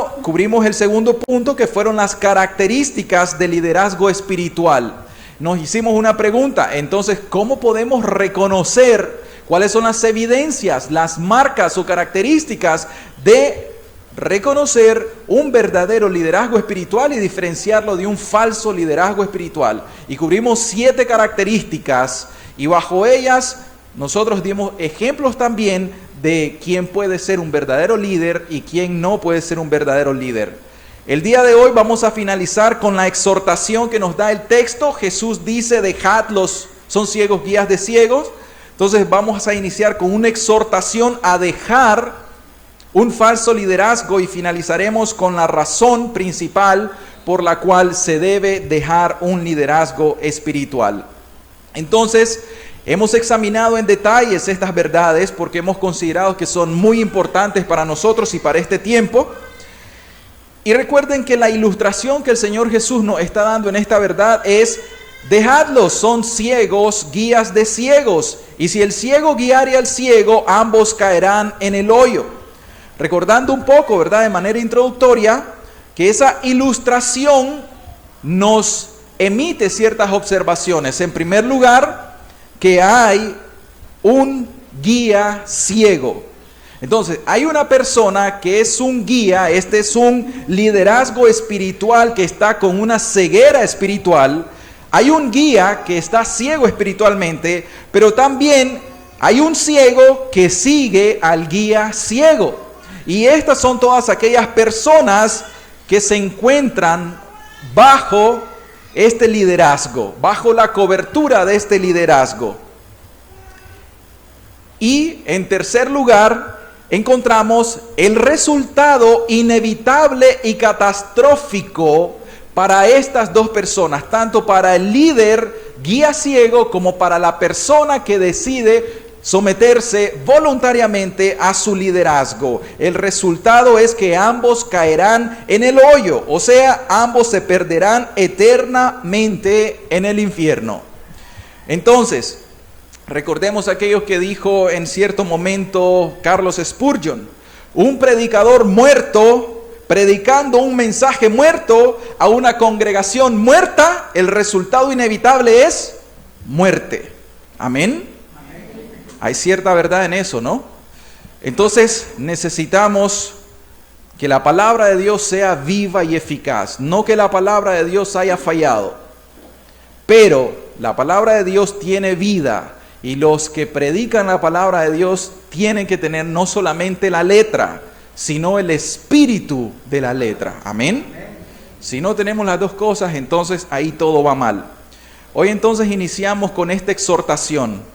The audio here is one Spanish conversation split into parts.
lado, cubrimos el segundo punto, que fueron las características del liderazgo espiritual. Nos hicimos una pregunta, entonces, ¿cómo podemos reconocer cuáles son las evidencias, las marcas o características de reconocer un verdadero liderazgo espiritual y diferenciarlo de un falso liderazgo espiritual? Y cubrimos 7 características y bajo ellas nosotros dimos ejemplos también de quién puede ser un verdadero líder y quién no puede ser un verdadero líder. El día de hoy vamos a finalizar con la exhortación que nos da el texto. Jesús dice, dejadlos, son ciegos guías de ciegos. Entonces vamos a iniciar con una exhortación a dejar un falso liderazgo y finalizaremos con la razón principal por la cual se debe dejar un liderazgo espiritual. Entonces, hemos examinado en detalles estas verdades porque hemos considerado que son muy importantes para nosotros y para este tiempo. Y recuerden que la ilustración que el Señor Jesús nos está dando en esta verdad es: dejadlos, son ciegos, guías de ciegos. Y si el ciego guiare al ciego, ambos caerán en el hoyo. Recordando un poco, ¿verdad?, de manera introductoria, que esa ilustración nos emite ciertas observaciones. En primer lugar, que hay un guía ciego. Entonces, hay una persona que es un guía, este es un liderazgo espiritual que está con una ceguera espiritual. Hay un guía que está ciego espiritualmente, pero también hay un ciego que sigue al guía ciego. Y estas son todas aquellas personas que se encuentran bajo este liderazgo, bajo la cobertura de este liderazgo. Y en tercer lugar, encontramos el resultado inevitable y catastrófico para estas dos personas, tanto para el líder guía ciego como para la persona que decide someterse voluntariamente a su liderazgo. El resultado es que ambos caerán en el hoyo, o sea, ambos se perderán eternamente en el infierno. Entonces, recordemos aquello que dijo en cierto momento Carlos Spurgeon: un predicador muerto, predicando un mensaje muerto a una congregación muerta, el resultado inevitable es muerte. Amén. Hay cierta verdad en eso, ¿no? Entonces necesitamos que la palabra de Dios sea viva y eficaz, no que la palabra de Dios haya fallado, pero la palabra de Dios tiene vida. Y los que predican la palabra de Dios tienen que tener no solamente la letra, sino el espíritu de la letra. Amén. Si no tenemos las dos cosas, entonces ahí todo va mal. Hoy entonces iniciamos con esta exhortación.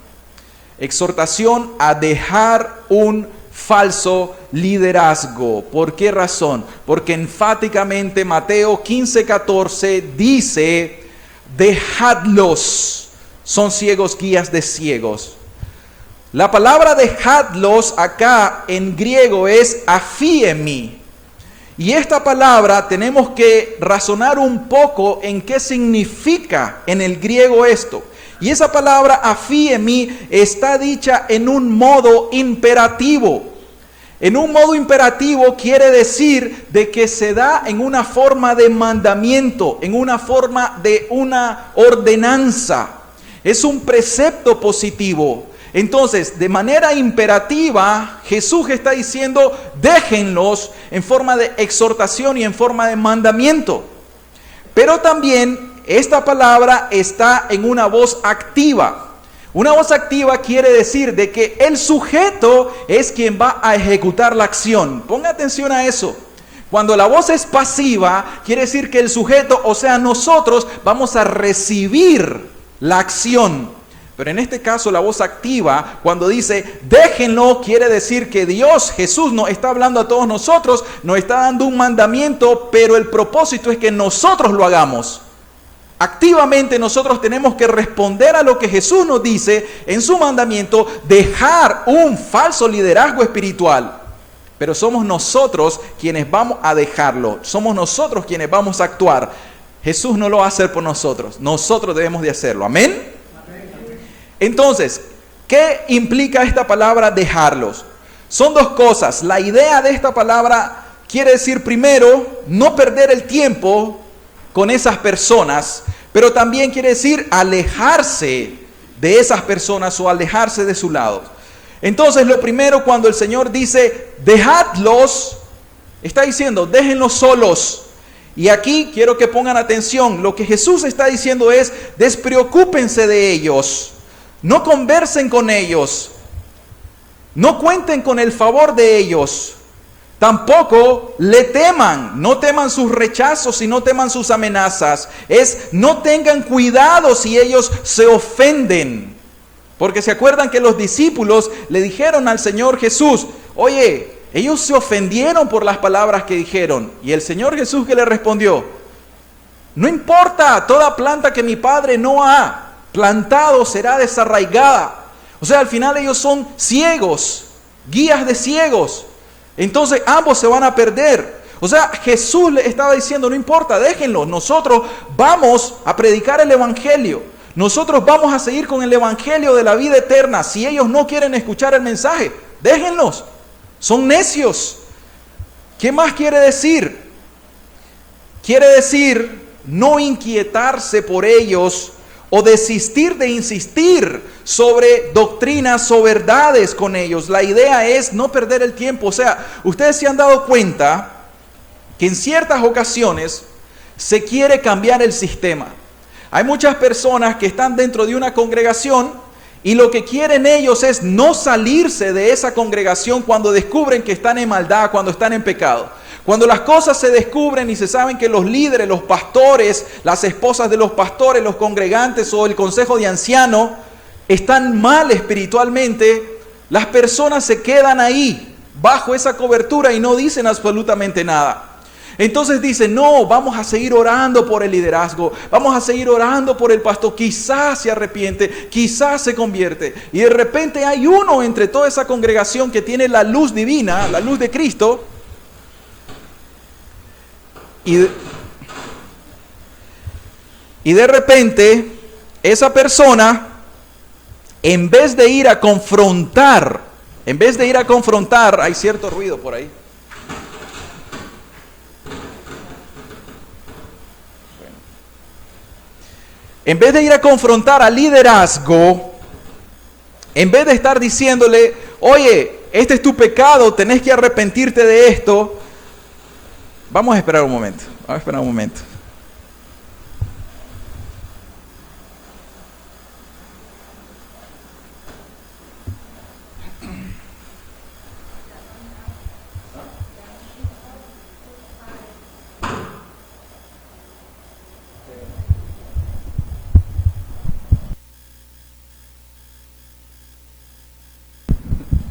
Exhortación a dejar un falso liderazgo. ¿Por qué razón? Porque enfáticamente Mateo 15:14 dice: dejadlos. Son ciegos guías de ciegos. La palabra dejadlos acá en griego es aphiemi. Y esta palabra tenemos que razonar un poco en qué significa en el griego esto. Y esa palabra aphiemi está dicha en un modo imperativo. En un modo imperativo quiere decir de que se da en una forma de mandamiento, en una forma de una ordenanza. Es un precepto positivo. Entonces, de manera imperativa, Jesús está diciendo: déjenlos, en forma de exhortación y en forma de mandamiento. Pero también esta palabra está en una voz activa. Una voz activa quiere decir de que el sujeto es quien va a ejecutar la acción. Ponga atención a eso. Cuando la voz es pasiva, quiere decir que el sujeto, o sea, nosotros, vamos a recibir la acción. Pero en este caso la voz activa, cuando dice déjenlo, quiere decir que Dios, Jesús, nos está hablando a todos nosotros, nos está dando un mandamiento, pero el propósito es que nosotros lo hagamos. Activamente nosotros tenemos que responder a lo que Jesús nos dice en su mandamiento: dejar un falso liderazgo espiritual. Pero somos nosotros quienes vamos a dejarlo, somos nosotros quienes vamos a actuar. Jesús no lo va a hacer por nosotros, nosotros debemos de hacerlo. ¿Amén? Entonces, ¿qué implica esta palabra dejarlos? Son dos cosas. La idea de esta palabra quiere decir primero no perder el tiempo con esas personas, pero también quiere decir alejarse de esas personas o alejarse de su lado. Entonces lo primero, cuando el Señor dice dejadlos, está diciendo déjenlos solos. Y aquí quiero que pongan atención, lo que Jesús está diciendo es despreocúpense de ellos, no conversen con ellos, no cuenten con el favor de ellos. Tampoco le teman, no teman sus rechazos y no teman sus amenazas. No tengan cuidado si ellos se ofenden. Porque se acuerdan que los discípulos le dijeron al Señor Jesús, oye, ellos se ofendieron por las palabras que dijeron. Y el Señor Jesús, ¿qué le respondió? No importa, toda planta que mi Padre no ha plantado será desarraigada. O sea, al final ellos son ciegos, guías de ciegos. Entonces ambos se van a perder. O sea, Jesús le estaba diciendo, no importa, déjenlos. Nosotros vamos a predicar el Evangelio. Nosotros vamos a seguir con el Evangelio de la vida eterna. Si ellos no quieren escuchar el mensaje, déjenlos. Son necios. ¿Qué más quiere decir? Quiere decir no inquietarse por ellos o desistir de insistir sobre doctrinas o verdades con ellos. La idea es no perder el tiempo. O sea, ustedes se han dado cuenta que en ciertas ocasiones se quiere cambiar el sistema. Hay muchas personas que están dentro de una congregación y lo que quieren ellos es no salirse de esa congregación cuando descubren que están en maldad, cuando están en pecado. Cuando las cosas se descubren y se saben que los líderes, los pastores, las esposas de los pastores, los congregantes o el consejo de ancianos están mal espiritualmente, las personas se quedan ahí, bajo esa cobertura y no dicen absolutamente nada. Entonces dicen, no, vamos a seguir orando por el liderazgo, vamos a seguir orando por el pastor, quizás se arrepiente, quizás se convierte. Y de repente hay uno entre toda esa congregación que tiene la luz divina, la luz de Cristo, y de repente esa persona, en vez de ir a confrontar, hay cierto ruido por ahí. En vez de ir a confrontar al liderazgo, en vez de estar diciéndole, oye, este es tu pecado, tenés que arrepentirte de esto. Vamos a esperar un momento.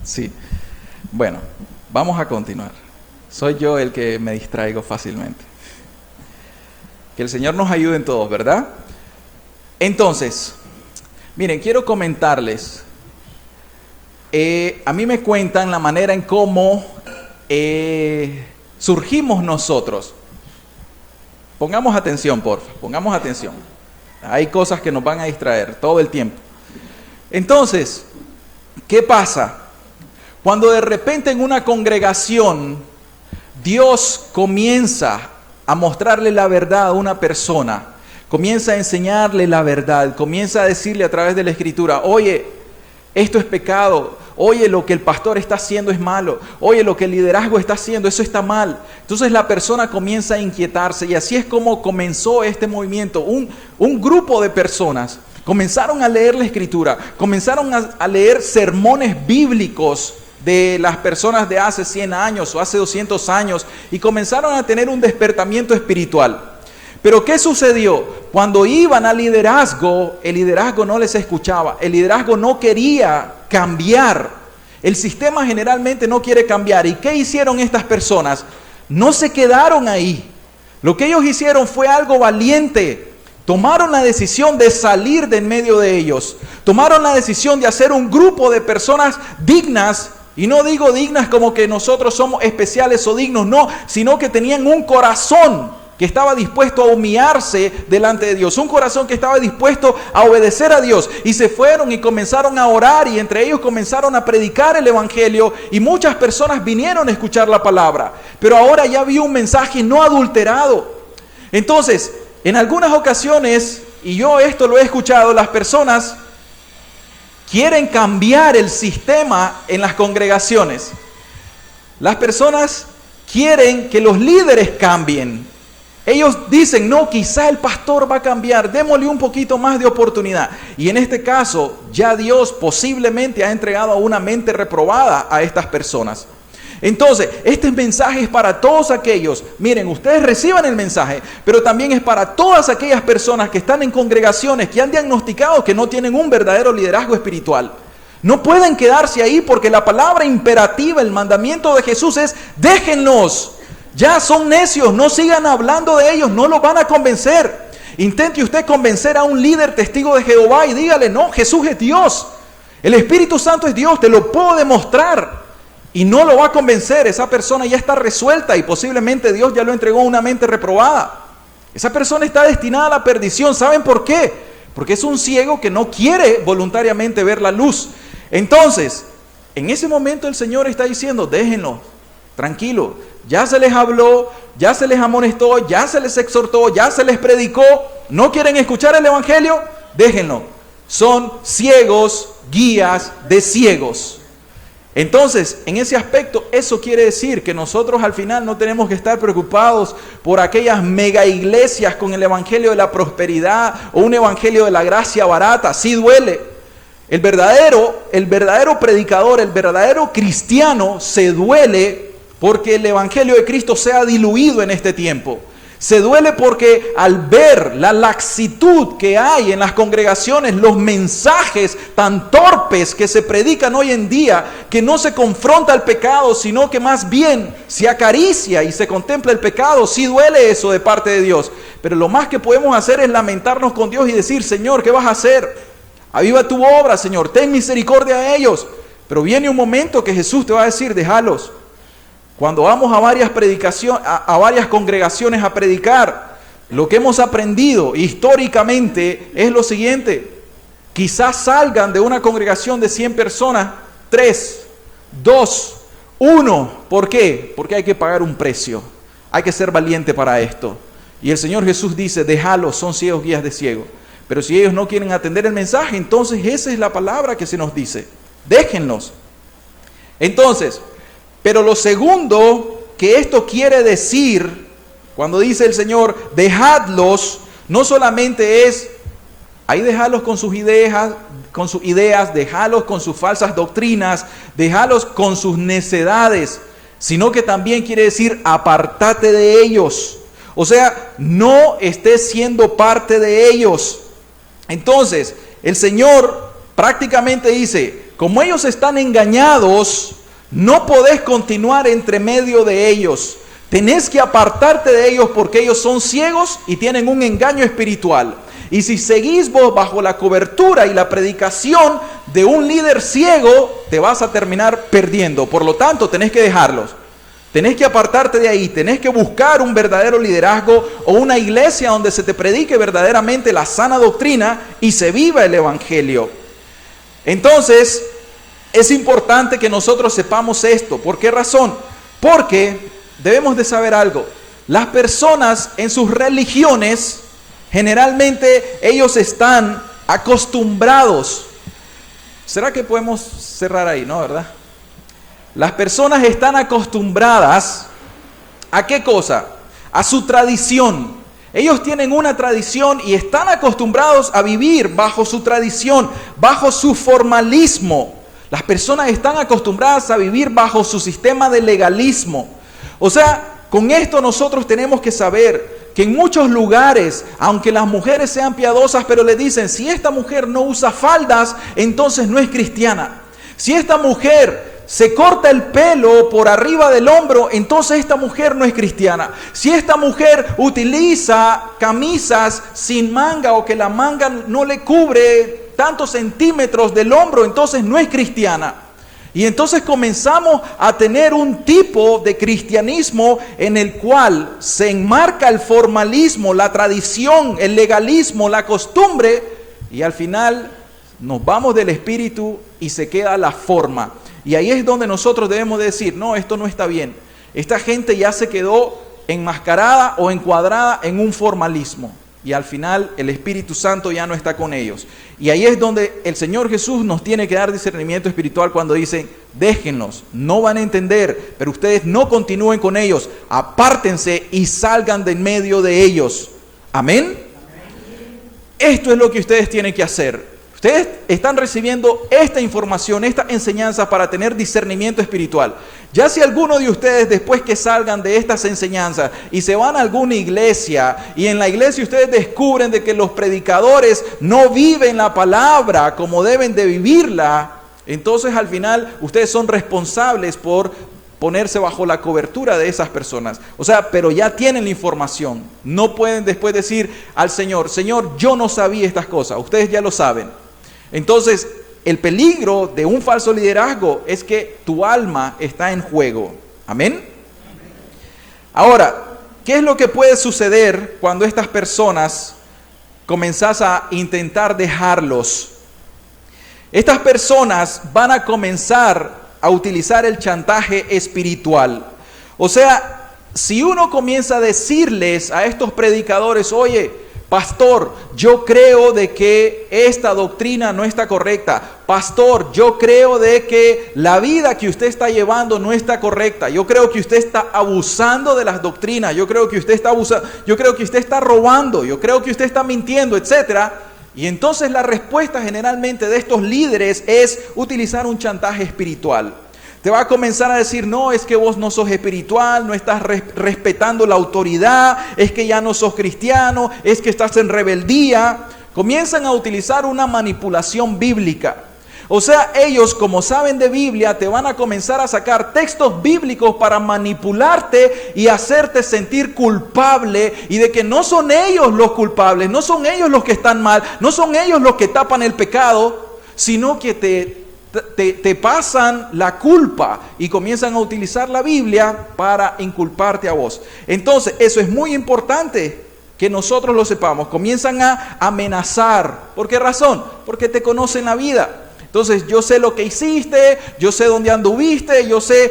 Sí. Bueno, vamos a continuar. Soy yo el que me distraigo fácilmente. Que el Señor nos ayude en todos, ¿verdad? Entonces, miren, quiero comentarles. A mí me cuentan la manera en cómo surgimos nosotros. Pongamos atención, porfa, pongamos atención. Hay cosas que nos van a distraer todo el tiempo. Entonces, ¿qué pasa? Cuando de repente en una congregación Dios comienza a mostrarle la verdad a una persona, comienza a enseñarle la verdad, comienza a decirle a través de la Escritura, oye, esto es pecado, oye, lo que el pastor está haciendo es malo, oye, lo que el liderazgo está haciendo, eso está mal. Entonces la persona comienza a inquietarse y así es como comenzó este movimiento. Un grupo de personas comenzaron a leer la Escritura, comenzaron a leer sermones bíblicos de las personas de hace 100 años o hace 200 años y comenzaron a tener un despertamiento espiritual. Pero ¿qué sucedió? Cuando iban al liderazgo, el liderazgo no les escuchaba, el liderazgo no quería cambiar. El sistema generalmente no quiere cambiar. ¿Y qué hicieron estas personas? No se quedaron ahí. Lo que ellos hicieron fue algo valiente. Tomaron la decisión de salir de en medio de ellos. Tomaron la decisión de hacer un grupo de personas dignas. Y no digo dignas como que nosotros somos especiales o dignos, no, sino que tenían un corazón que estaba dispuesto a humillarse delante de Dios, un corazón que estaba dispuesto a obedecer a Dios, y se fueron y comenzaron a orar, y entre ellos comenzaron a predicar el evangelio, y muchas personas vinieron a escuchar la palabra, pero ahora ya había un mensaje no adulterado. Entonces, en algunas ocasiones, y yo esto lo he escuchado, las personas quieren cambiar el sistema en las congregaciones. Las personas quieren que los líderes cambien. Ellos dicen, no, quizá el pastor va a cambiar, démosle un poquito más de oportunidad. Y en este caso, ya Dios posiblemente ha entregado a una mente reprobada a estas personas. Entonces, este mensaje es para todos aquellos, miren, ustedes reciban el mensaje, pero también es para todas aquellas personas que están en congregaciones, que han diagnosticado que no tienen un verdadero liderazgo espiritual. No pueden quedarse ahí porque la palabra imperativa, el mandamiento de Jesús es, déjenlos. Ya son necios, no sigan hablando de ellos, no los van a convencer. Intente usted convencer a un líder testigo de Jehová y dígale, no, Jesús es Dios. El Espíritu Santo es Dios, te lo puedo demostrar. Y no lo va a convencer, esa persona ya está resuelta y posiblemente Dios ya lo entregó a una mente reprobada. Esa persona está destinada a la perdición. ¿Saben por qué? Porque es un ciego que no quiere voluntariamente ver la luz. Entonces, en ese momento el Señor está diciendo, déjenlo, tranquilo. Ya se les habló, ya se les amonestó, ya se les exhortó, ya se les predicó. ¿No quieren escuchar el evangelio? Déjenlo. Son ciegos, guías de ciegos. Entonces, en ese aspecto, eso quiere decir que nosotros al final no tenemos que estar preocupados por aquellas mega iglesias con el evangelio de la prosperidad o un evangelio de la gracia barata. Sí duele. El verdadero predicador, el verdadero cristiano se duele porque el evangelio de Cristo sea diluido en este tiempo. Se duele porque al ver la laxitud que hay en las congregaciones, los mensajes tan torpes que se predican hoy en día, que no se confronta el pecado, sino que más bien se acaricia y se contempla el pecado, sí duele eso de parte de Dios. Pero lo más que podemos hacer es lamentarnos con Dios y decir, Señor, ¿qué vas a hacer? Aviva tu obra, Señor, ten misericordia de ellos. Pero viene un momento que Jesús te va a decir, déjalos. Cuando vamos a varias congregaciones a predicar, lo que hemos aprendido históricamente es lo siguiente. Quizás salgan de una congregación de 100 personas, 3, 2, 1. ¿Por qué? Porque hay que pagar un precio. Hay que ser valiente para esto. Y el Señor Jesús dice, déjalos, son ciegos guías de ciegos. Pero si ellos no quieren atender el mensaje, entonces esa es la palabra que se nos dice. Déjenlos. Entonces, pero lo segundo que esto quiere decir, cuando dice el Señor, dejadlos, no solamente es, ahí dejadlos con sus ideas, dejadlos con sus falsas doctrinas, dejadlos con sus necedades, sino que también quiere decir, apartate de ellos. O sea, no estés siendo parte de ellos. Entonces, el Señor prácticamente dice, como ellos están engañados, no podés continuar entre medio de ellos. Tenés que apartarte de ellos porque ellos son ciegos y tienen un engaño espiritual. Y si seguís vos bajo la cobertura y la predicación de un líder ciego, te vas a terminar perdiendo. Por lo tanto, tenés que dejarlos. Tenés que apartarte de ahí. Tenés que buscar un verdadero liderazgo o una iglesia donde se te predique verdaderamente la sana doctrina y se viva el evangelio. Entonces, es importante que nosotros sepamos esto. ¿Por qué razón? Porque debemos de saber algo. Las personas en sus religiones, generalmente ellos están acostumbrados. ¿Será que podemos cerrar ahí? No, ¿verdad? Las personas están acostumbradas ¿a qué cosa? A su tradición. Ellos tienen una tradición y están acostumbrados a vivir bajo su tradición, bajo su formalismo. Las personas están acostumbradas a vivir bajo su sistema de legalismo. O sea, con esto nosotros tenemos que saber que en muchos lugares, aunque las mujeres sean piadosas, pero le dicen, si esta mujer no usa faldas, entonces no es cristiana. Si esta mujer se corta el pelo por arriba del hombro, entonces esta mujer no es cristiana. Si esta mujer utiliza camisas sin manga o que la manga no le cubre tantos centímetros del hombro, entonces no es cristiana. Y entonces comenzamos a tener un tipo de cristianismo en el cual se enmarca el formalismo, la tradición, el legalismo, la costumbre, y al final nos vamos del espíritu y se queda la forma. Y ahí es donde nosotros debemos decir, no, esto no está bien. Esta gente ya se quedó enmascarada o encuadrada en un formalismo. Y al final el Espíritu Santo ya no está con ellos. Y ahí es donde el Señor Jesús nos tiene que dar discernimiento espiritual cuando dicen, déjenlos, no van a entender, pero ustedes no continúen con ellos, apártense y salgan de en medio de ellos. Amén. Esto es lo que ustedes tienen que hacer. Ustedes están recibiendo esta información, esta enseñanza para tener discernimiento espiritual. Ya si alguno de ustedes después que salgan de estas enseñanzas y se van a alguna iglesia y en la iglesia ustedes descubren de que los predicadores no viven la palabra como deben de vivirla, entonces al final ustedes son responsables por ponerse bajo la cobertura de esas personas. O sea, pero ya tienen la información. No pueden después decir al Señor, Señor, yo no sabía estas cosas. Ustedes ya lo saben. Entonces, el peligro de un falso liderazgo es que tu alma está en juego. ¿Amén? Ahora, ¿qué es lo que puede suceder cuando estas personas comenzás a intentar dejarlos? Estas personas van a comenzar a utilizar el chantaje espiritual. O sea, si uno comienza a decirles a estos predicadores, oye, pastor, yo creo de que esta doctrina no está correcta. Pastor, yo creo de que la vida que usted está llevando no está correcta. Yo creo que usted está abusando de las doctrinas. Yo creo que usted está abusando. Yo creo que usted está robando. Yo creo que usted está mintiendo, etc. Y entonces la respuesta generalmente de estos líderes es utilizar un chantaje espiritual. Te va a comenzar a decir, no, es que vos no sos espiritual, no estás respetando la autoridad, es que ya no sos cristiano, es que estás en rebeldía. Comienzan a utilizar una manipulación bíblica. O sea, ellos, como saben de Biblia, te van a comenzar a sacar textos bíblicos para manipularte y hacerte sentir culpable y de que no son ellos los culpables, no son ellos los que están mal, no son ellos los que tapan el pecado, sino que te pasan la culpa y comienzan a utilizar la Biblia para inculparte a vos. Entonces, eso es muy importante que nosotros lo sepamos. Comienzan a amenazar. ¿Por qué razón? Porque te conocen la vida. Entonces, yo sé lo que hiciste, yo sé dónde anduviste, yo sé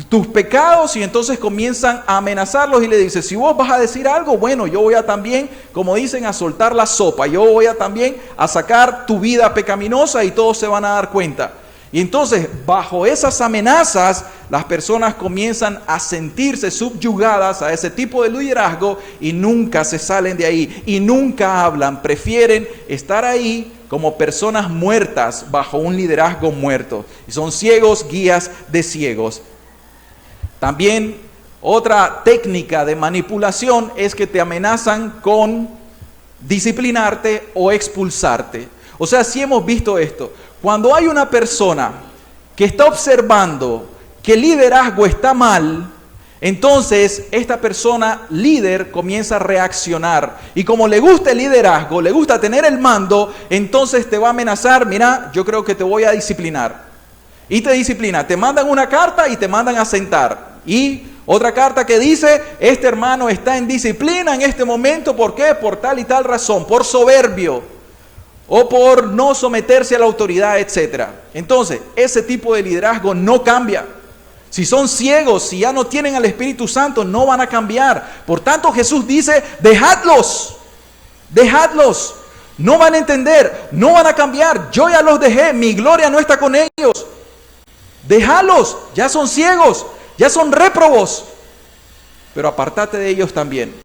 tus pecados, y entonces comienzan a amenazarlos y le dicen, si vos vas a decir algo, bueno, yo voy a también, como dicen, a soltar la sopa. Yo voy a también a sacar tu vida pecaminosa y todos se van a dar cuenta. Y entonces, bajo esas amenazas, las personas comienzan a sentirse subyugadas a ese tipo de liderazgo y nunca se salen de ahí y nunca hablan. Prefieren estar ahí como personas muertas bajo un liderazgo muerto. Y son ciegos, guías de ciegos. También otra técnica de manipulación es que te amenazan con disciplinarte o expulsarte. O sea, si hemos visto esto. Cuando hay una persona que está observando que el liderazgo está mal, entonces esta persona líder comienza a reaccionar. Y como le gusta el liderazgo, le gusta tener el mando, entonces te va a amenazar, mira, yo creo que te voy a disciplinar. Y te disciplina, te mandan una carta y te mandan a sentar. Y otra carta que dice, este hermano está en disciplina en este momento, ¿por qué? Por tal y tal razón, por soberbio. O por no someterse a la autoridad, etc. Entonces, ese tipo de liderazgo no cambia. Si son ciegos, si ya no tienen al Espíritu Santo, no van a cambiar. Por tanto, Jesús dice, dejadlos, no van a entender, no van a cambiar. Yo ya los dejé, mi gloria no está con ellos. Dejadlos, ya son ciegos, ya son réprobos. Pero apartate de ellos también.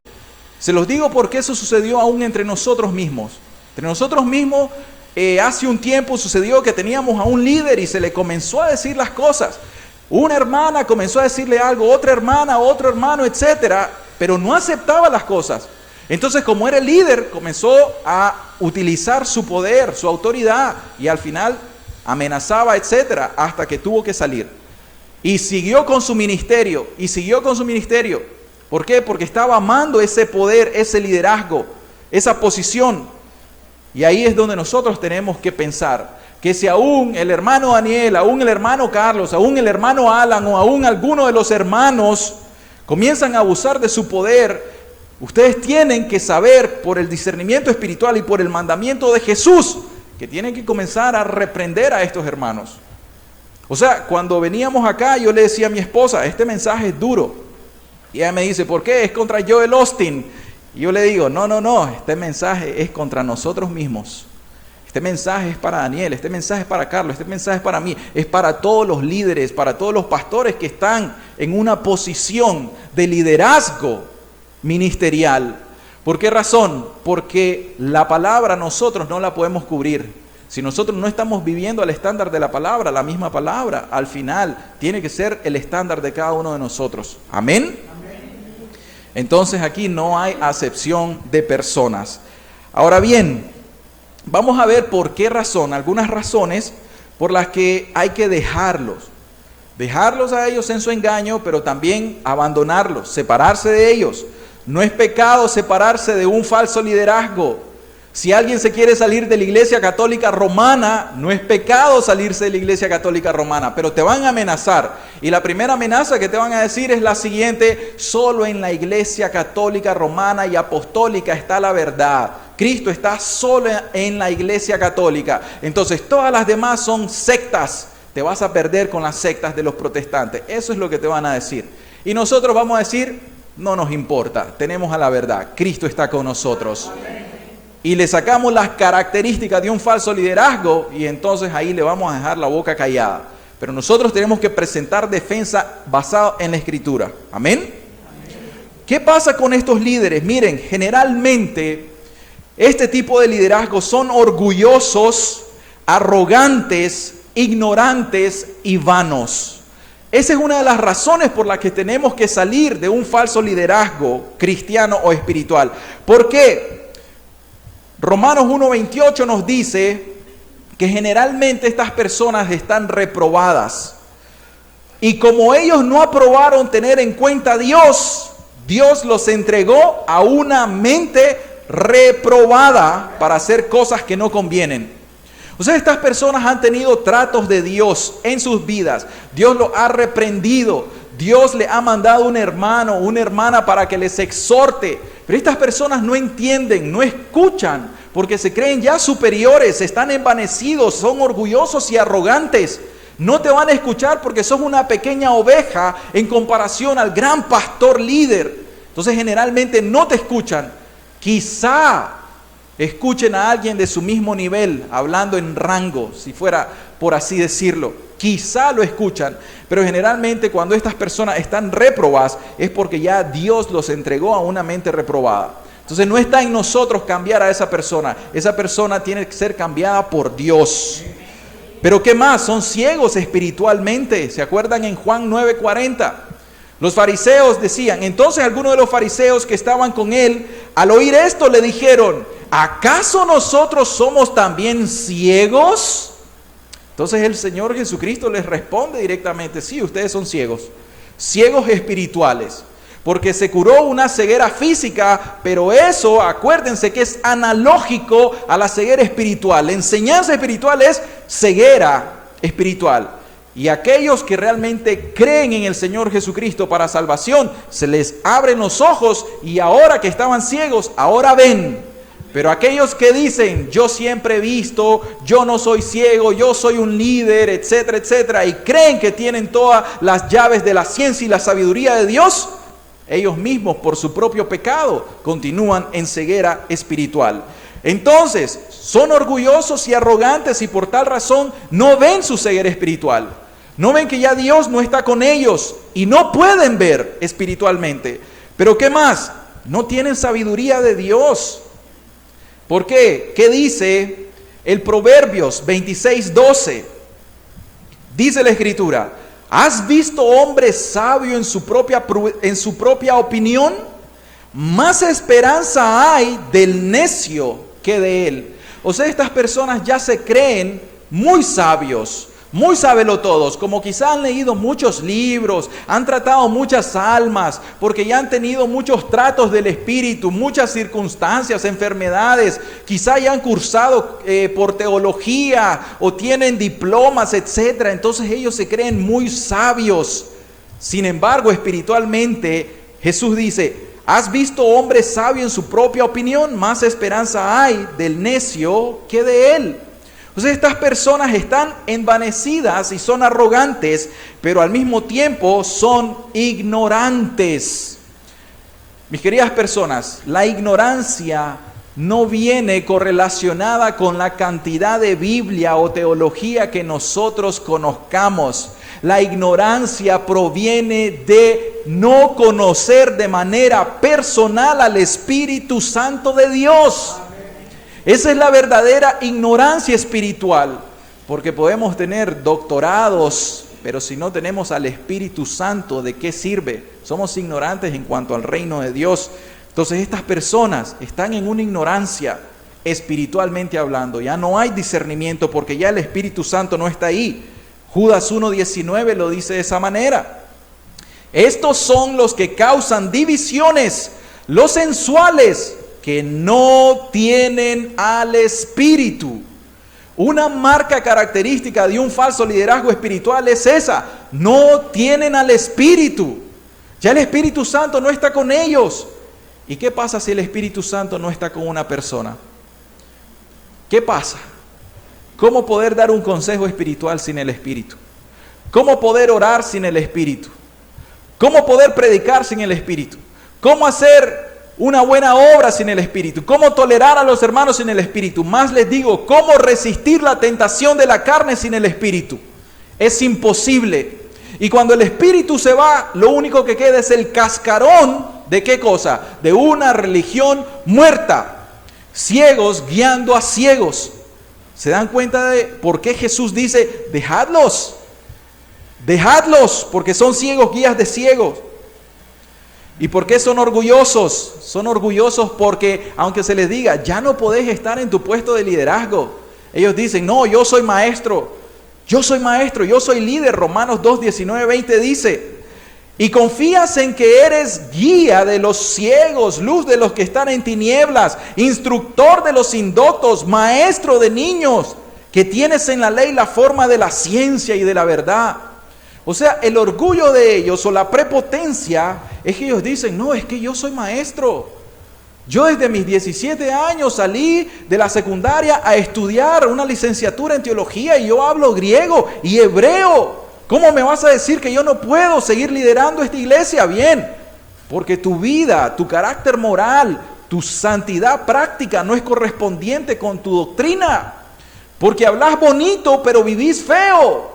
Se los digo porque eso sucedió aún entre nosotros mismos. Entre nosotros mismos, hace un tiempo sucedió que teníamos a un líder y se le comenzó a decir las cosas. Una hermana comenzó a decirle algo, otra hermana, otro hermano, etcétera, pero no aceptaba las cosas. Entonces, como era el líder, comenzó a utilizar su poder, su autoridad, y al final amenazaba, etcétera, hasta que tuvo que salir. Y siguió con su ministerio, ¿Por qué? Porque estaba amando ese poder, ese liderazgo, esa posición. Y ahí es donde nosotros tenemos que pensar. que si aún el hermano Daniel, aún el hermano Carlos, aún el hermano Alan o aún alguno de los hermanos comienzan a abusar de su poder, ustedes tienen que saber por el discernimiento espiritual y por el mandamiento de Jesús que tienen que comenzar a reprender a estos hermanos. O sea, cuando veníamos acá yo le decía a mi esposa, este mensaje es duro. Y ella me dice, ¿por qué? Es contra Joel Osteen. Y yo le digo, no, este mensaje es contra nosotros mismos. Este mensaje es para Daniel, este mensaje es para Carlos, este mensaje es para mí, es para todos los líderes, para todos los pastores que están en una posición de liderazgo ministerial. ¿Por qué razón? Porque la palabra nosotros no la podemos cubrir. Si nosotros no estamos viviendo al estándar de la palabra, la misma palabra, al final tiene que ser el estándar de cada uno de nosotros. ¿Amén? Entonces aquí no hay acepción de personas. Ahora bien, vamos a ver por qué razón, algunas razones por las que hay que dejarlos a ellos en su engaño, pero también abandonarlos, separarse de ellos. No es pecado separarse de un falso liderazgo. Si alguien se quiere salir de la Iglesia Católica Romana, no es pecado salirse de la Iglesia Católica Romana, pero te van a amenazar. Y la primera amenaza que te van a decir es la siguiente: solo en la Iglesia Católica Romana y Apostólica está la verdad. Cristo está solo en la Iglesia Católica. Entonces todas las demás son sectas. Te vas a perder con las sectas de los protestantes. Eso es lo que te van a decir. Y nosotros vamos a decir, no nos importa, tenemos a la verdad. Cristo está con nosotros. Y le sacamos las características de un falso liderazgo y entonces ahí le vamos a dejar la boca callada. Pero nosotros tenemos que presentar defensa basada en la Escritura. ¿Amén? ¿Qué pasa con estos líderes? Miren, generalmente este tipo de liderazgos son orgullosos, arrogantes, ignorantes y vanos. Esa es una de las razones por las que tenemos que salir de un falso liderazgo cristiano o espiritual. ¿Por qué? Romanos 1:28 nos dice que generalmente estas personas están reprobadas. Y como ellos no aprobaron tener en cuenta a Dios, Dios los entregó a una mente reprobada para hacer cosas que no convienen. O sea, estas personas han tenido tratos de Dios en sus vidas. Dios los ha reprendido. Dios le ha mandado un hermano, una hermana para que les exhorte. Pero estas personas no entienden, no escuchan, porque se creen ya superiores, están envanecidos, son orgullosos y arrogantes. No te van a escuchar porque sos una pequeña oveja en comparación al gran pastor líder. Entonces generalmente no te escuchan. Quizá escuchen a alguien de su mismo nivel, hablando en rango, si fuera por así decirlo. Quizá lo escuchan, pero generalmente cuando estas personas están reprobadas es porque ya Dios los entregó a una mente reprobada. Entonces no está en nosotros cambiar a esa persona tiene que ser cambiada por Dios. Pero ¿qué más? Son ciegos espiritualmente. ¿Se acuerdan en Juan 9:40? Los fariseos decían, entonces algunos de los fariseos que estaban con él, al oír esto le dijeron, ¿acaso nosotros somos también ciegos? Entonces el Señor Jesucristo les responde directamente, sí, ustedes son ciegos espirituales, porque se curó una ceguera física, pero eso, acuérdense que es analógico a la ceguera espiritual. La enseñanza espiritual es ceguera espiritual. Y aquellos que realmente creen en el Señor Jesucristo para salvación, se les abren los ojos y ahora que estaban ciegos, ahora ven. Pero aquellos que dicen, yo siempre he visto, yo no soy ciego, yo soy un líder, etcétera, etcétera, y creen que tienen todas las llaves de la ciencia y la sabiduría de Dios, ellos mismos por su propio pecado continúan en ceguera espiritual. Entonces, son orgullosos y arrogantes y por tal razón no ven su ceguera espiritual. No ven que ya Dios no está con ellos y no pueden ver espiritualmente. Pero ¿qué más? No tienen sabiduría de Dios. ¿Por qué? ¿Qué dice el Proverbios 26:12? Dice la Escritura, ¿has visto hombre sabio en su propia opinión? Más esperanza hay del necio que de él. O sea, estas personas ya se creen muy sabios, muy sabelotodos, como quizá han leído muchos libros, han tratado muchas almas, porque ya han tenido muchos tratos del Espíritu, muchas circunstancias, enfermedades, quizá ya han cursado por teología o tienen diplomas, etc. Entonces ellos se creen muy sabios. Sin embargo, espiritualmente, Jesús dice: ¿has visto hombre sabio en su propia opinión? Más esperanza hay del necio que de él. Entonces estas personas están envanecidas y son arrogantes, pero al mismo tiempo son ignorantes. Mis queridas personas, la ignorancia no viene correlacionada con la cantidad de Biblia o teología que nosotros conozcamos. La ignorancia proviene de no conocer de manera personal al Espíritu Santo de Dios. Esa es la verdadera ignorancia espiritual, porque podemos tener doctorados, pero si no tenemos al Espíritu Santo, ¿de qué sirve? Somos ignorantes en cuanto al reino de Dios. Entonces estas personas están en una ignorancia espiritualmente hablando. Ya no hay discernimiento porque ya el Espíritu Santo no está ahí. Judas 1:19 lo dice de esa manera. Estos son los que causan divisiones, los sensuales, que no tienen al Espíritu. Una marca característica de un falso liderazgo espiritual es esa: no tienen al Espíritu. Ya el Espíritu Santo no está con ellos. ¿Y qué pasa si el Espíritu Santo no está con una persona? ¿Qué pasa? ¿Cómo poder dar un consejo espiritual sin el Espíritu? ¿Cómo poder orar sin el Espíritu? ¿Cómo poder predicar sin el Espíritu? ¿Cómo hacer una buena obra sin el Espíritu? ¿Cómo tolerar a los hermanos sin el Espíritu? Más les digo, ¿cómo resistir la tentación de la carne sin el Espíritu? Es imposible. Y cuando el Espíritu se va, lo único que queda es el cascarón ¿de qué cosa? De una religión muerta. Ciegos guiando a ciegos. ¿Se dan cuenta de por qué Jesús dice: dejadlos? Dejadlos, porque son ciegos guías de ciegos. ¿Y por qué son orgullosos? Son orgullosos porque, aunque se les diga: ya no podés estar en tu puesto de liderazgo, ellos dicen: no, yo soy maestro, yo soy líder. Romanos 2:19-20 dice: y confías en que eres guía de los ciegos, luz de los que están en tinieblas, instructor de los indoctos, maestro de niños, que tienes en la ley la forma de la ciencia y de la verdad. O sea, el orgullo de ellos o la prepotencia es que ellos dicen: no, es que yo soy maestro. Yo desde mis 17 años salí de la secundaria a estudiar una licenciatura en teología y yo hablo griego y hebreo. ¿Cómo me vas a decir que yo no puedo seguir liderando esta iglesia? Bien, porque tu vida, tu carácter moral, tu santidad práctica no es correspondiente con tu doctrina. Porque hablas bonito pero vivís feo.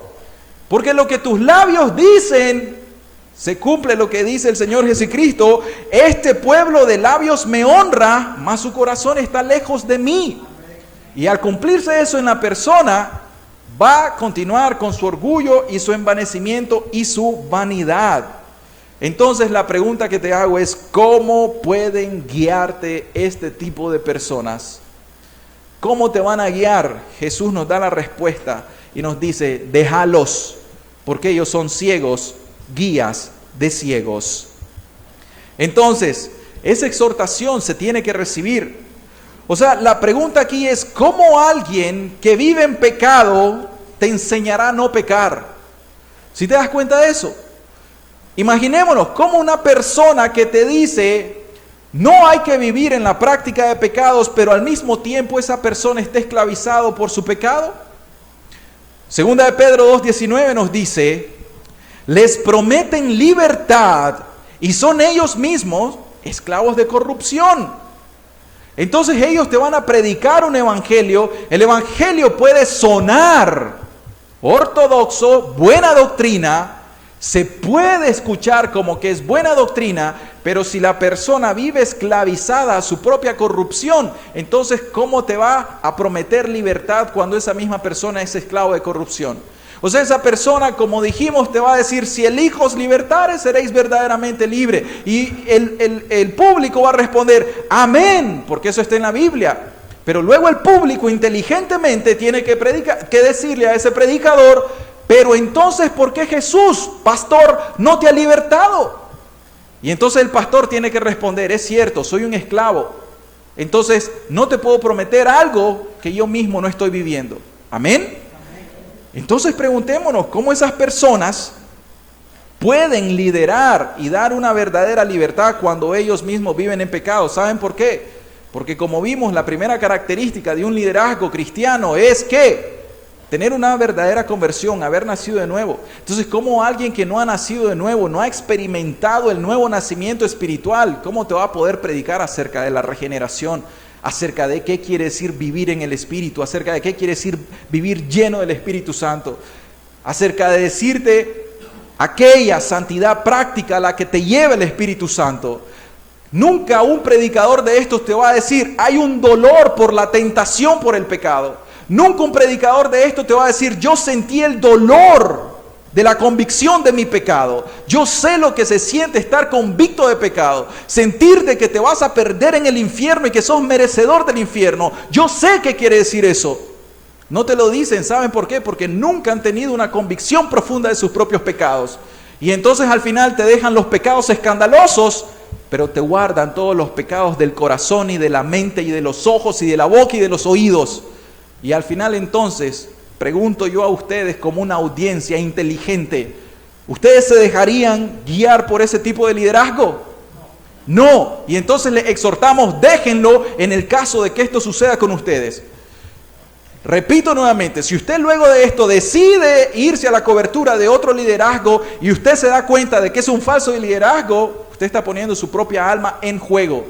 Porque lo que tus labios dicen, se cumple lo que dice el Señor Jesucristo: este pueblo de labios me honra, mas su corazón está lejos de mí. Y al cumplirse eso en la persona, va a continuar con su orgullo y su envanecimiento y su vanidad. Entonces la pregunta que te hago es: ¿cómo pueden guiarte este tipo de personas? ¿Cómo te van a guiar? Jesús nos da la respuesta y nos dice: déjalos, porque ellos son ciegos, guías de ciegos. Entonces, esa exhortación se tiene que recibir. O sea, la pregunta aquí es: ¿cómo alguien que vive en pecado te enseñará a no pecar? ¿Si te das cuenta de eso? Imaginémonos cómo una persona que te dice: no hay que vivir en la práctica de pecados, pero al mismo tiempo esa persona está esclavizado por su pecado. Segunda de Pedro 2:19 nos dice: les prometen libertad y son ellos mismos esclavos de corrupción. Entonces ellos te van a predicar un evangelio. El evangelio puede sonar ortodoxo, buena doctrina, se puede escuchar como que es buena doctrina, pero si la persona vive esclavizada a su propia corrupción, entonces ¿cómo te va a prometer libertad cuando esa misma persona es esclavo de corrupción? O sea, esa persona, como dijimos, te va a decir: si el Hijo os libertare, seréis verdaderamente libres. Y el público va a responder: amén, porque eso está en la Biblia. Pero luego el público inteligentemente tiene que decirle a ese predicador: Pero entonces, ¿por qué Jesús, pastor, no te ha libertado? Y entonces el pastor tiene que responder, es cierto, soy un esclavo. Entonces, no te puedo prometer algo que yo mismo no estoy viviendo. ¿Amén? Entonces preguntémonos, ¿cómo esas personas pueden liderar y dar una verdadera libertad cuando ellos mismos viven en pecado? ¿Saben por qué? Porque como vimos, la primera característica de un liderazgo cristiano es que tener una verdadera conversión, haber nacido de nuevo. Entonces, ¿cómo alguien que no ha nacido de nuevo, no ha experimentado el nuevo nacimiento espiritual, cómo te va a poder predicar acerca de la regeneración, acerca de qué quiere decir vivir en el Espíritu, acerca de qué quiere decir vivir lleno del Espíritu Santo, acerca de decirte aquella santidad práctica a la que te lleva el Espíritu Santo? Nunca un predicador de estos te va a decir, hay un dolor por la tentación por el pecado. Nunca un predicador de esto te va a decir, yo sentí el dolor de la convicción de mi pecado. Yo sé lo que se siente estar convicto de pecado. Sentir de que te vas a perder en el infierno y que sos merecedor del infierno. Yo sé qué quiere decir eso. No te lo dicen, ¿saben por qué? Porque nunca han tenido una convicción profunda de sus propios pecados. Y entonces al final te dejan los pecados escandalosos, pero te guardan todos los pecados del corazón y de la mente y de los ojos y de la boca y de los oídos. Y al final entonces, pregunto yo a ustedes como una audiencia inteligente, ¿ustedes se dejarían guiar por ese tipo de liderazgo? No. Y entonces les exhortamos, déjenlo en el caso de que esto suceda con ustedes. Repito nuevamente, si usted luego de esto decide irse a la cobertura de otro liderazgo y usted se da cuenta de que es un falso liderazgo, usted está poniendo su propia alma en juego.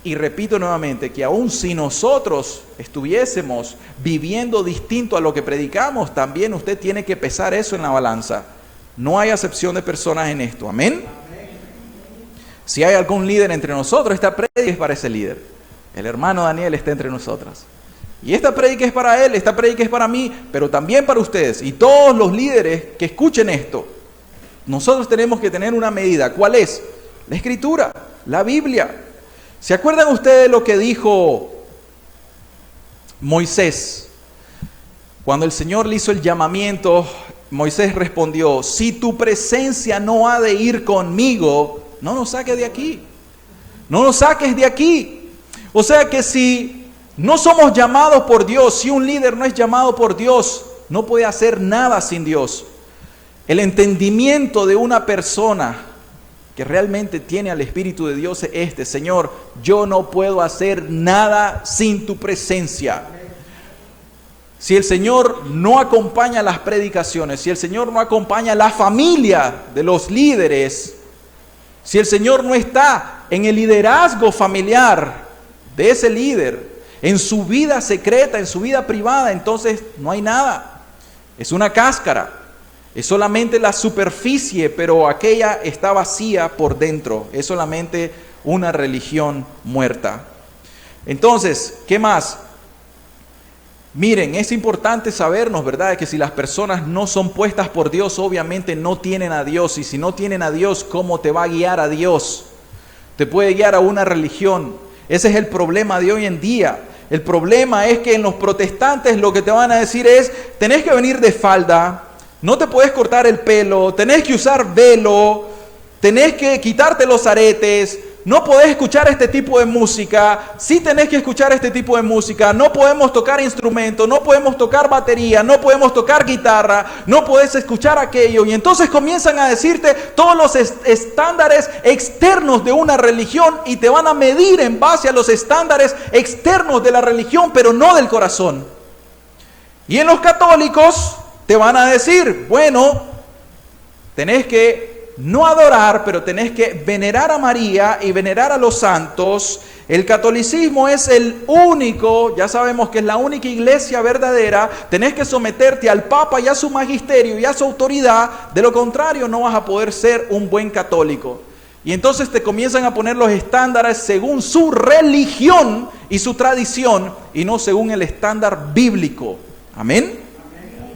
Y repito nuevamente que aun si nosotros estuviésemos viviendo distinto a lo que predicamos, también usted tiene que pesar eso en la balanza. No hay acepción de personas en esto. ¿Amén? Si hay algún líder entre nosotros, esta prédica es para ese líder. El hermano Daniel está entre nosotras. Y esta prédica es para él, esta prédica es para mí, pero también para ustedes. Y todos los líderes que escuchen esto, nosotros tenemos que tener una medida. ¿Cuál es? La Escritura, la Biblia. ¿Se acuerdan ustedes lo que dijo Moisés? Cuando el Señor le hizo el llamamiento, Moisés respondió, si tu presencia no ha de ir conmigo, no nos saques de aquí. No nos saques de aquí. O sea que si no somos llamados por Dios, si un líder no es llamado por Dios, no puede hacer nada sin Dios. El entendimiento de una persona que realmente tiene al Espíritu de Dios es Señor, yo no puedo hacer nada sin tu presencia. Si el Señor no acompaña las predicaciones, si el Señor no acompaña la familia de los líderes, si el Señor no está en el liderazgo familiar de ese líder, en su vida secreta, en su vida privada, entonces no hay nada. Es una cáscara. Es solamente la superficie, pero aquella está vacía por dentro. Es solamente una religión muerta. Entonces, ¿qué más? Miren, es importante sabernos, ¿verdad? Que si las personas no son puestas por Dios, obviamente no tienen a Dios. Y si no tienen a Dios, ¿cómo te va a guiar a Dios? Te puede guiar a una religión. Ese es el problema de hoy en día. El problema es que en los protestantes lo que te van a decir es, tenés que venir de falda, no te puedes cortar el pelo, tenés que usar velo, tenés que quitarte los aretes, no podés escuchar este tipo de música, sí tenés que escuchar este tipo de música, no podemos tocar instrumentos, no podemos tocar batería, no podemos tocar guitarra, no podés escuchar aquello. Y entonces comienzan a decirte todos los estándares externos de una religión y te van a medir en base a los estándares externos de la religión, pero no del corazón. Y en los católicos te van a decir, bueno, tenés que no adorar, pero tenés que venerar a María y venerar a los santos. El catolicismo es el único, ya sabemos que es la única iglesia verdadera. Tenés que someterte al Papa y a su magisterio y a su autoridad. De lo contrario, no vas a poder ser un buen católico. Y entonces te comienzan a poner los estándares según su religión y su tradición y no según el estándar bíblico. Amén.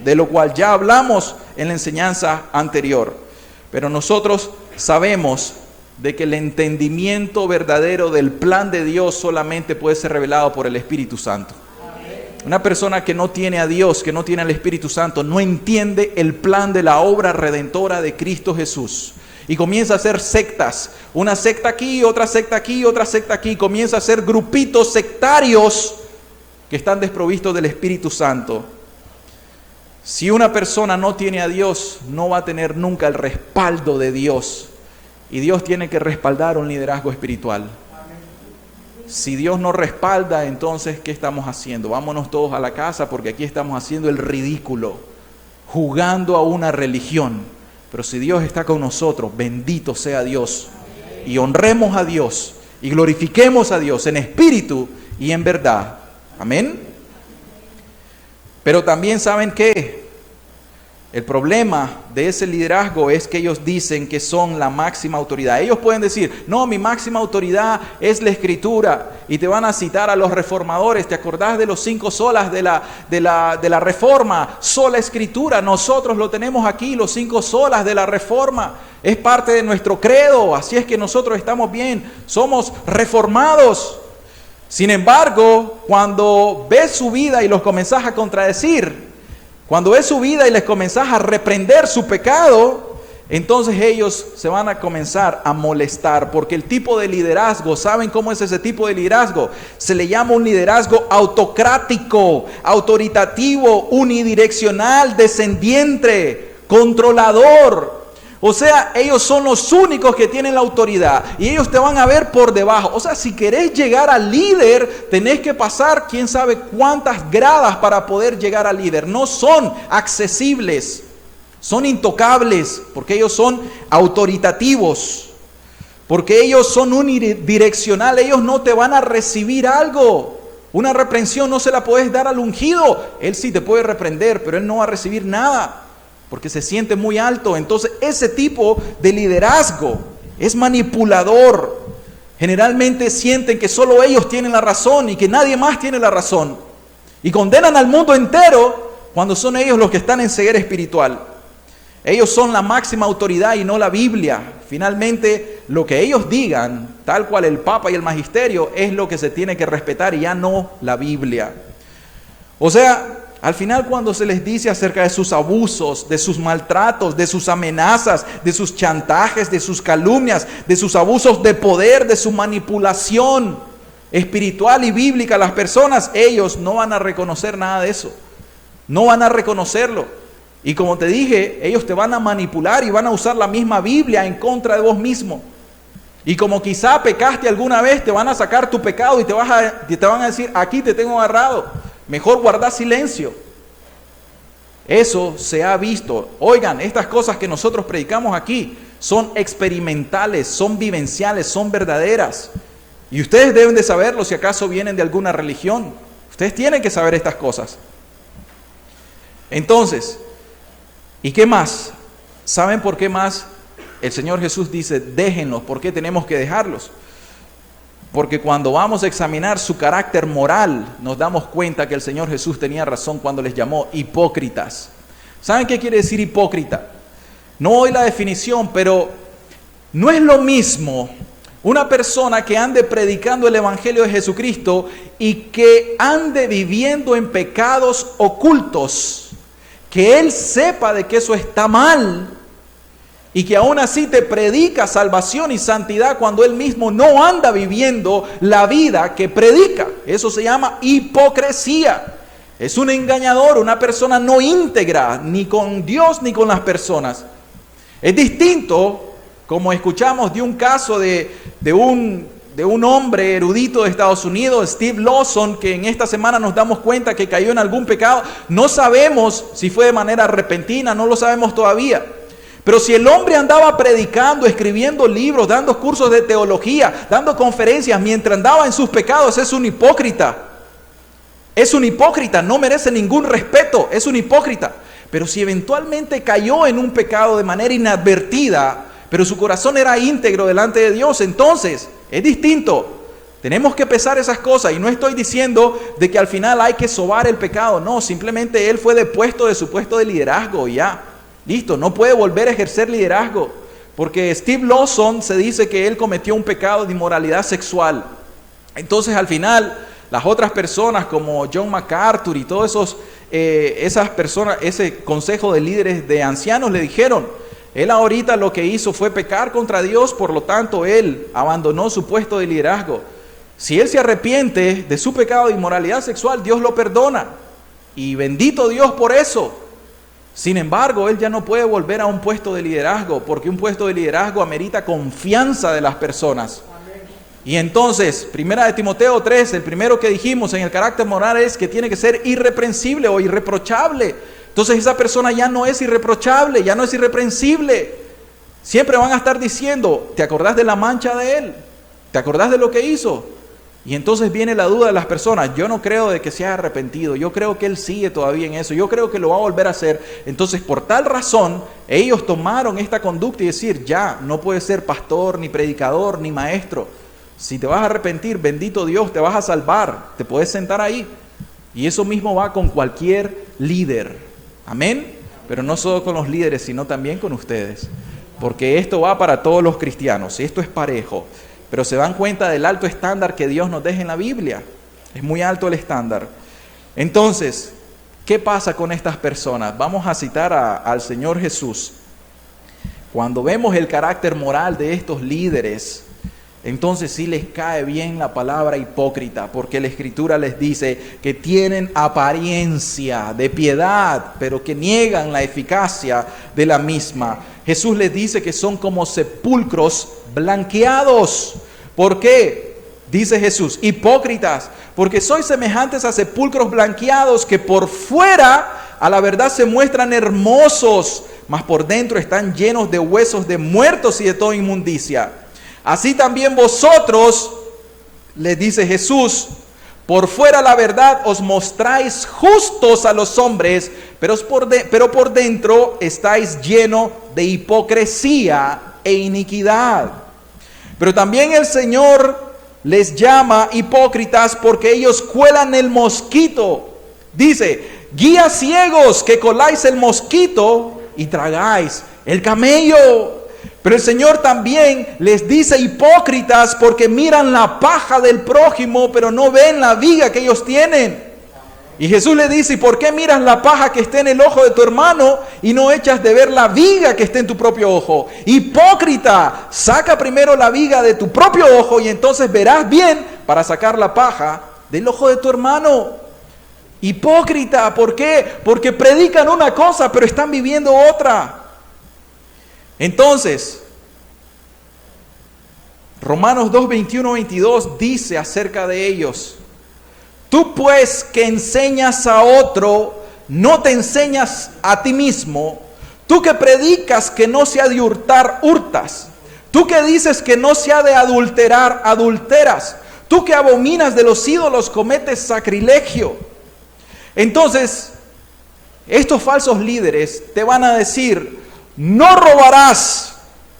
De lo cual ya hablamos en la enseñanza anterior. Pero nosotros sabemos de que el entendimiento verdadero del plan de Dios solamente puede ser revelado por el Espíritu Santo. Una persona que no tiene a Dios, que no tiene al Espíritu Santo, no entiende el plan de la obra redentora de Cristo Jesús. Y comienza a hacer sectas. Una secta aquí, otra secta aquí, otra secta aquí. Comienza a hacer grupitos sectarios que están desprovistos del Espíritu Santo. Si una persona no tiene a Dios, no va a tener nunca el respaldo de Dios. Y Dios tiene que respaldar un liderazgo espiritual. Si Dios no respalda, entonces, ¿qué estamos haciendo? Vámonos todos a la casa porque aquí estamos haciendo el ridículo, jugando a una religión. Pero si Dios está con nosotros, bendito sea Dios. Y honremos a Dios y glorifiquemos a Dios en espíritu y en verdad. Amén. Pero también, ¿saben qué? El problema de ese liderazgo es que ellos dicen que son la máxima autoridad. Ellos pueden decir, no, mi máxima autoridad es la Escritura. Y te van a citar a los reformadores. ¿Te acordás de los 5 solas de la Reforma? Sola Escritura. Nosotros lo tenemos aquí, los 5 solas de la Reforma. Es parte de nuestro credo. Así es que nosotros estamos bien. Somos reformados. Sin embargo, cuando ves su vida y los comenzás a contradecir, cuando ves su vida y les comenzás a reprender su pecado, entonces ellos se van a comenzar a molestar, porque el tipo de liderazgo, ¿saben cómo es ese tipo de liderazgo? Se le llama un liderazgo autocrático, autoritativo, unidireccional, descendiente, controlador. O sea, ellos son los únicos que tienen la autoridad y ellos te van a ver por debajo. O sea, si querés llegar al líder, tenés que pasar quién sabe cuántas gradas para poder llegar al líder. No son accesibles, son intocables, porque ellos son autoritativos, porque ellos son unidireccionales. Ellos no te van a recibir algo. Una reprensión no se la puedes dar al ungido. Él sí te puede reprender, pero él no va a recibir nada, porque se siente muy alto. Entonces ese tipo de liderazgo es manipulador. Generalmente sienten que solo ellos tienen la razón y que nadie más tiene la razón. Y condenan al mundo entero cuando son ellos los que están en ceguera espiritual. Ellos son la máxima autoridad y no la Biblia. Finalmente lo que ellos digan, tal cual el Papa y el Magisterio, es lo que se tiene que respetar y ya no la Biblia. O sea, al final, cuando se les dice acerca de sus abusos, de sus maltratos, de sus amenazas, de sus chantajes, de sus calumnias, de sus abusos de poder, de su manipulación espiritual y bíblica a las personas, ellos no van a reconocer nada de eso. No van a reconocerlo. Y como te dije, ellos te van a manipular y van a usar la misma Biblia en contra de vos mismo. Y como quizá pecaste alguna vez, te van a sacar tu pecado y te van a decir, aquí te tengo agarrado. Mejor guardar silencio. Eso se ha visto. Oigan, estas cosas que nosotros predicamos aquí son experimentales, son vivenciales, son verdaderas. Y ustedes deben de saberlo si acaso vienen de alguna religión. Ustedes tienen que saber estas cosas. Entonces, ¿y qué más? ¿Saben por qué más el Señor Jesús dice, déjenlos? ¿Por qué tenemos que dejarlos? Porque cuando vamos a examinar su carácter moral, nos damos cuenta que el Señor Jesús tenía razón cuando les llamó hipócritas. ¿Saben qué quiere decir hipócrita? No doy la definición, pero no es lo mismo una persona que ande predicando el Evangelio de Jesucristo y que ande viviendo en pecados ocultos, que él sepa de que eso está mal, y que aún así te predica salvación y santidad cuando él mismo no anda viviendo la vida que predica. Eso se llama hipocresía. Es un engañador, una persona no íntegra, ni con Dios ni con las personas. Es distinto, como escuchamos de un caso de un hombre erudito de Estados Unidos, Steve Lawson, que en esta semana nos damos cuenta que cayó en algún pecado. No sabemos si fue de manera repentina, no lo sabemos todavía. Pero si el hombre andaba predicando, escribiendo libros, dando cursos de teología, dando conferencias mientras andaba en sus pecados, es un hipócrita. Es un hipócrita, no merece ningún respeto, es un hipócrita. Pero si eventualmente cayó en un pecado de manera inadvertida, pero su corazón era íntegro delante de Dios, entonces es distinto. Tenemos que pesar esas cosas, y no estoy diciendo de que al final hay que sobar el pecado, no, simplemente él fue depuesto de su puesto de liderazgo y ya. Listo, no puede volver a ejercer liderazgo, porque Steve Lawson se dice que él cometió un pecado de inmoralidad sexual. Entonces al final las otras personas como John MacArthur y todos esas personas, ese consejo de líderes de ancianos le dijeron, él ahorita lo que hizo fue pecar contra Dios, por lo tanto él abandonó su puesto de liderazgo. Si él se arrepiente de su pecado de inmoralidad sexual, Dios lo perdona. Y bendito Dios por eso. Sin embargo, él ya no puede volver a un puesto de liderazgo, porque un puesto de liderazgo amerita confianza de las personas. Y entonces, 1 Timoteo 3, el primero que dijimos en el carácter moral es que tiene que ser irreprensible o irreprochable. Entonces esa persona ya no es irreprochable, ya no es irreprensible. Siempre van a estar diciendo, ¿te acordás de la mancha de él? ¿Te acordás de lo que hizo? Y entonces viene la duda de las personas. Yo no creo de que se haya arrepentido. Yo creo que él sigue todavía en eso. Yo creo que lo va a volver a hacer. Entonces, por tal razón, ellos tomaron esta conducta y decir, ya, no puedes ser pastor, ni predicador, ni maestro. Si te vas a arrepentir, bendito Dios, te vas a salvar. Te puedes sentar ahí. Y eso mismo va con cualquier líder. Amén. Pero no solo con los líderes, sino también con ustedes. Porque esto va para todos los cristianos. Esto es parejo. Pero se dan cuenta del alto estándar que Dios nos deja en la Biblia. Es muy alto el estándar. Entonces, ¿qué pasa con estas personas? Vamos a citar al Señor Jesús. Cuando vemos el carácter moral de estos líderes, entonces sí les cae bien la palabra hipócrita, porque la Escritura les dice que tienen apariencia de piedad, pero que niegan la eficacia de la misma. Jesús les dice que son como sepulcros blanqueados. ¿Por qué? Dice Jesús, hipócritas, porque sois semejantes a sepulcros blanqueados que por fuera a la verdad se muestran hermosos, mas por dentro están llenos de huesos de muertos y de toda inmundicia. Así también vosotros, les dice Jesús, por fuera la verdad os mostráis justos a los hombres, pero por dentro estáis llenos de hipocresía e iniquidad. Pero también el Señor les llama hipócritas porque ellos cuelan el mosquito. Dice, guías ciegos que coláis el mosquito y tragáis el camello. Pero el Señor también les dice hipócritas porque miran la paja del prójimo, pero no ven la viga que ellos tienen. Y Jesús le dice, ¿y por qué miras la paja que está en el ojo de tu hermano y no echas de ver la viga que está en tu propio ojo? Hipócrita, saca primero la viga de tu propio ojo y entonces verás bien para sacar la paja del ojo de tu hermano. Hipócrita, ¿por qué? Porque predican una cosa pero están viviendo otra. Entonces, Romanos 2, 21, 22 dice acerca de ellos, tú pues que enseñas a otro, no te enseñas a ti mismo. Tú que predicas que no se ha de hurtar, hurtas. Tú que dices que no se ha de adulterar, adulteras. Tú que abominas de los ídolos, cometes sacrilegio. Entonces, estos falsos líderes te van a decir, no robarás,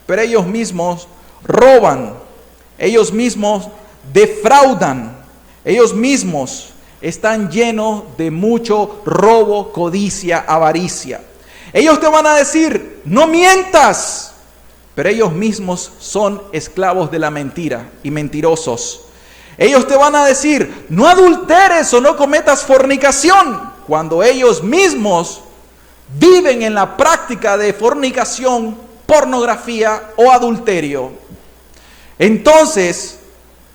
pero ellos mismos roban. Ellos mismos defraudan. Ellos mismos están llenos de mucho robo, codicia, avaricia. Ellos te van a decir, no mientas, pero ellos mismos son esclavos de la mentira y mentirosos. Ellos te van a decir, no adulteres o no cometas fornicación, cuando ellos mismos viven en la práctica de fornicación, pornografía o adulterio. Entonces,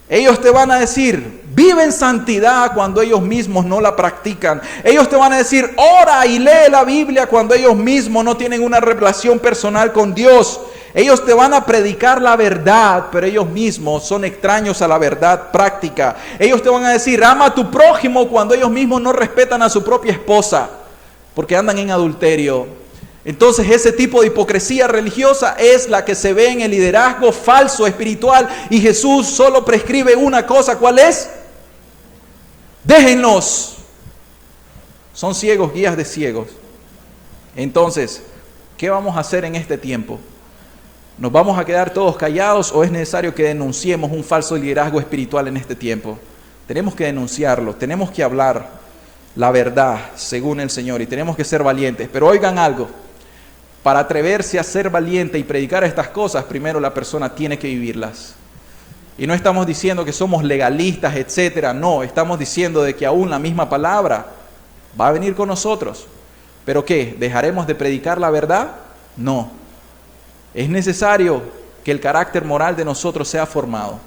ellos te van a decir, vive en santidad cuando ellos mismos no la practican. Ellos te van a decir, ora y lee la Biblia cuando ellos mismos no tienen una relación personal con Dios. Ellos te van a predicar la verdad, pero ellos mismos son extraños a la verdad práctica. Ellos te van a decir, ama a tu prójimo cuando ellos mismos no respetan a su propia esposa, porque andan en adulterio. Entonces ese tipo de hipocresía religiosa es la que se ve en el liderazgo falso espiritual, y Jesús solo prescribe una cosa. ¿Cuál es? Déjenlos. Son ciegos, guías de ciegos. Entonces, ¿qué vamos a hacer en este tiempo? ¿Nos vamos a quedar todos callados o es necesario que denunciemos un falso liderazgo espiritual en este tiempo? Tenemos que denunciarlo, tenemos que hablar la verdad según el Señor y tenemos que ser valientes. Pero oigan algo, para atreverse a ser valiente y predicar estas cosas, primero la persona tiene que vivirlas. Y no estamos diciendo que somos legalistas, etcétera. No, estamos diciendo de que aún la misma palabra va a venir con nosotros. ¿Pero qué? ¿Dejaremos de predicar la verdad? No. Es necesario que el carácter moral de nosotros sea formado.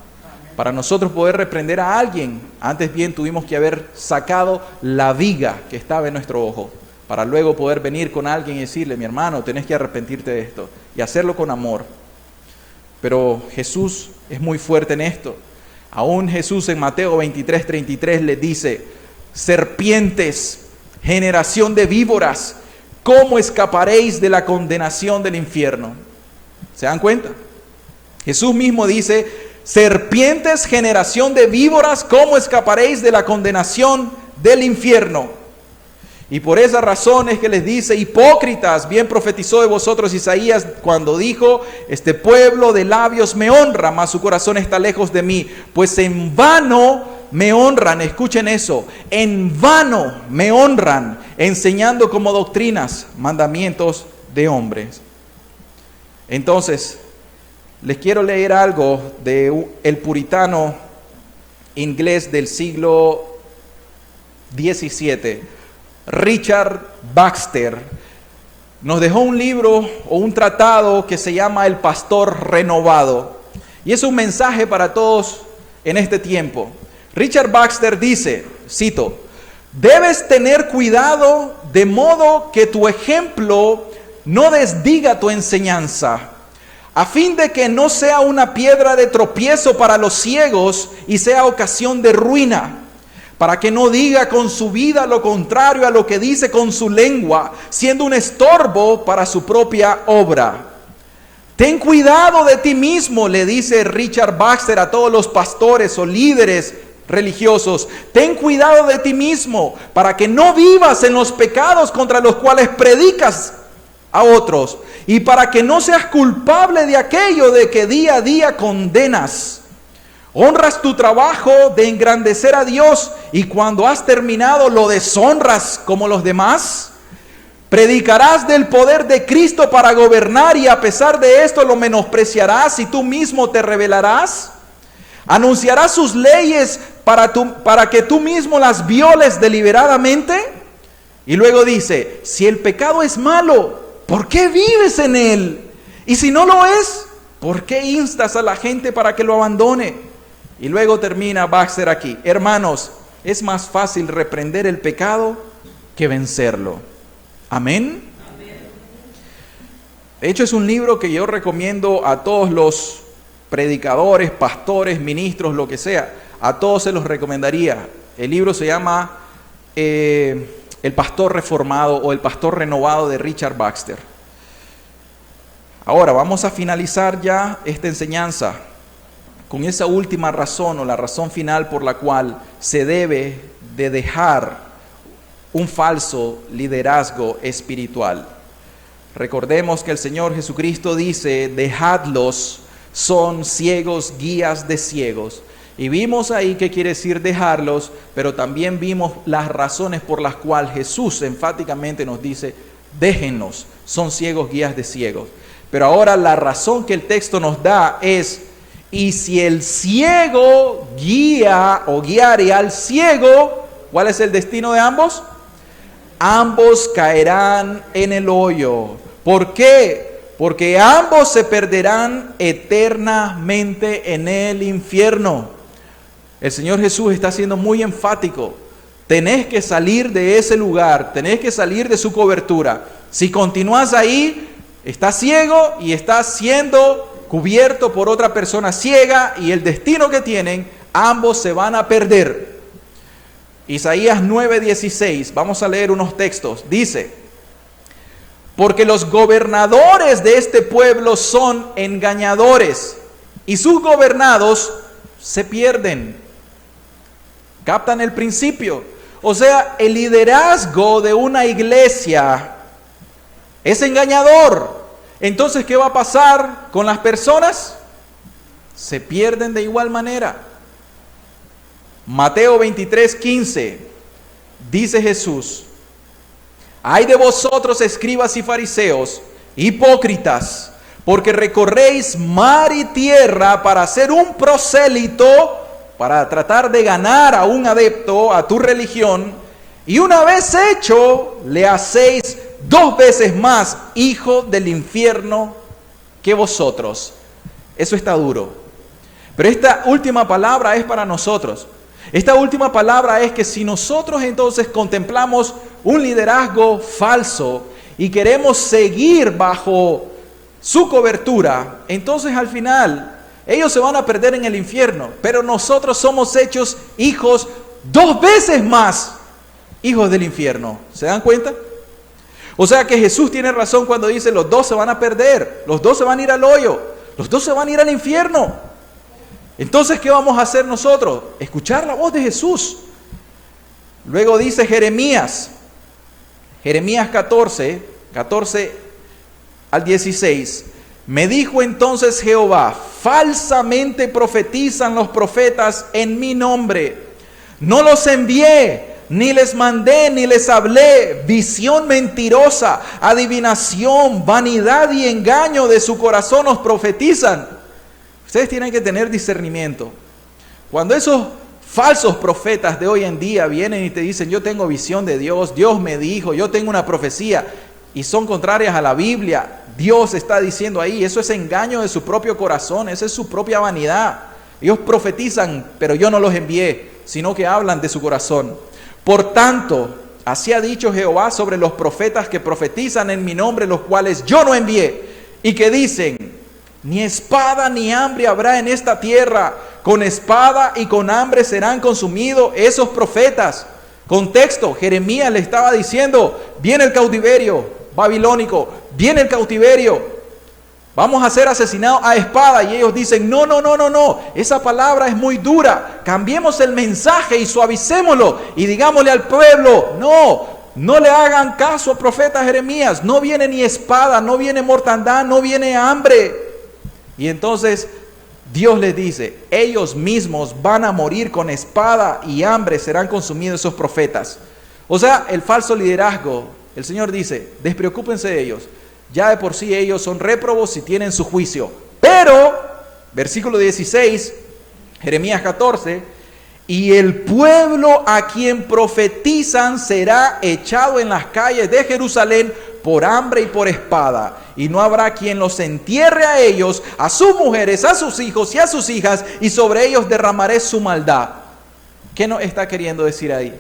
Para nosotros poder reprender a alguien, antes bien tuvimos que haber sacado la viga que estaba en nuestro ojo, para luego poder venir con alguien y decirle, mi hermano, tenés que arrepentirte de esto, y hacerlo con amor. Pero Jesús es muy fuerte en esto. Aún Jesús en Mateo 23:33 le dice, serpientes, generación de víboras, ¿cómo escaparéis de la condenación del infierno? ¿Se dan cuenta? Jesús mismo dice, serpientes, generación de víboras, ¿cómo escaparéis de la condenación del infierno? Y por esa razón es que les dice, hipócritas, bien profetizó de vosotros Isaías cuando dijo, este pueblo de labios me honra, mas su corazón está lejos de mí, pues en vano me honran, escuchen eso, en vano me honran, enseñando como doctrinas mandamientos de hombres. Entonces, les quiero leer algo de el puritano inglés del siglo XVII, Richard Baxter. Nos dejó un libro o un tratado que se llama El Pastor Renovado. Y es un mensaje para todos en este tiempo. Richard Baxter dice, cito, debes tener cuidado de modo que tu ejemplo no desdiga tu enseñanza, a fin de que no sea una piedra de tropiezo para los ciegos y sea ocasión de ruina, para que no diga con su vida lo contrario a lo que dice con su lengua, siendo un estorbo para su propia obra. Ten cuidado de ti mismo, le dice Richard Baxter a todos los pastores o líderes religiosos. Ten cuidado de ti mismo, para que no vivas en los pecados contra los cuales predicas a otros, y para que no seas culpable de aquello de que día a día condenas. Honras tu trabajo de engrandecer a Dios y cuando has terminado lo deshonras como los demás. Predicarás del poder de Cristo para gobernar y a pesar de esto lo menospreciarás y tú mismo te rebelarás. Anunciarás sus leyes para que tú mismo las violes deliberadamente. Y luego dice, si el pecado es malo, ¿por qué vives en él? Y si no lo es, ¿por qué instas a la gente para que lo abandone? Y luego termina Baxter aquí. Hermanos, es más fácil reprender el pecado que vencerlo. ¿Amén? De hecho, es un libro que yo recomiendo a todos los predicadores, pastores, ministros, lo que sea. A todos se los recomendaría. El libro se llama El Pastor Reformado o El Pastor Renovado de Richard Baxter. Ahora vamos a finalizar ya esta enseñanza con esa última razón o la razón final por la cual se debe de dejar un falso liderazgo espiritual. Recordemos que el Señor Jesucristo dice, dejadlos, son ciegos, guías de ciegos. Y vimos ahí qué quiere decir dejarlos, pero también vimos las razones por las cuales Jesús enfáticamente nos dice, déjenlos, son ciegos, guías de ciegos. Pero ahora la razón que el texto nos da es, y si el ciego guía o guiare al ciego, ¿cuál es el destino de ambos? Ambos caerán en el hoyo. ¿Por qué? Porque ambos se perderán eternamente en el infierno. El Señor Jesús está siendo muy enfático. Tenés que salir de ese lugar, tenés que salir de su cobertura. Si continúas ahí, estás ciego y estás siendo cubierto por otra persona ciega y el destino que tienen, ambos se van a perder. Isaías 9:16, vamos a leer unos textos, dice, porque los gobernadores de este pueblo son engañadores y sus gobernados se pierden. ¿Captan el principio? O sea, el liderazgo de una iglesia es engañador. Entonces, ¿qué va a pasar con las personas? Se pierden de igual manera. Mateo 23:15, dice Jesús, ay de vosotros escribas y fariseos, hipócritas, porque recorréis mar y tierra para ser un prosélito, para tratar de ganar a un adepto a tu religión, y una vez hecho, le hacéis 2 veces más hijo del infierno que vosotros. Eso está duro. Pero esta última palabra es para nosotros. Esta última palabra es que si nosotros entonces contemplamos un liderazgo falso y queremos seguir bajo su cobertura, entonces al final ellos se van a perder en el infierno, pero nosotros somos hechos hijos 2 veces más, hijos del infierno. ¿Se dan cuenta? O sea que Jesús tiene razón cuando dice los 2 se van a perder, los 2 se van a ir al hoyo, los 2 se van a ir al infierno. Entonces, ¿qué vamos a hacer nosotros? Escuchar la voz de Jesús. Luego dice Jeremías 14 al 16. Me dijo entonces Jehová, falsamente profetizan los profetas en mi nombre. No los envié, ni les mandé, ni les hablé. Visión mentirosa, adivinación, vanidad y engaño de su corazón os profetizan. Ustedes tienen que tener discernimiento. Cuando esos falsos profetas de hoy en día vienen y te dicen, yo tengo visión de Dios, Dios me dijo, yo tengo una profecía, y son contrarias a la Biblia, Dios está diciendo ahí, eso es engaño de su propio corazón, esa es su propia vanidad. Ellos profetizan, pero yo no los envié, sino que hablan de su corazón. Por tanto, así ha dicho Jehová sobre los profetas que profetizan en mi nombre, los cuales yo no envié, y que dicen, ni espada ni hambre habrá en esta tierra, con espada y con hambre serán consumidos esos profetas. Contexto, Jeremías le estaba diciendo, viene el cautiverio babilónico, viene el cautiverio, vamos a ser asesinados a espada, y ellos dicen, no, esa palabra es muy dura, cambiemos el mensaje y suavicémoslo, y digámosle al pueblo, no le hagan caso al profeta Jeremías, no viene ni espada, no viene mortandad, no viene hambre. Y entonces Dios les dice, ellos mismos van a morir con espada y hambre, serán consumidos esos profetas. O sea, el falso liderazgo, el Señor dice, despreocúpense de ellos, ya de por sí ellos son réprobos y tienen su juicio. Pero, versículo 16, Jeremías 14, y el pueblo a quien profetizan será echado en las calles de Jerusalén por hambre y por espada, y no habrá quien los entierre a ellos, a sus mujeres, a sus hijos y a sus hijas, y sobre ellos derramaré su maldad. ¿Qué nos está queriendo decir ahí?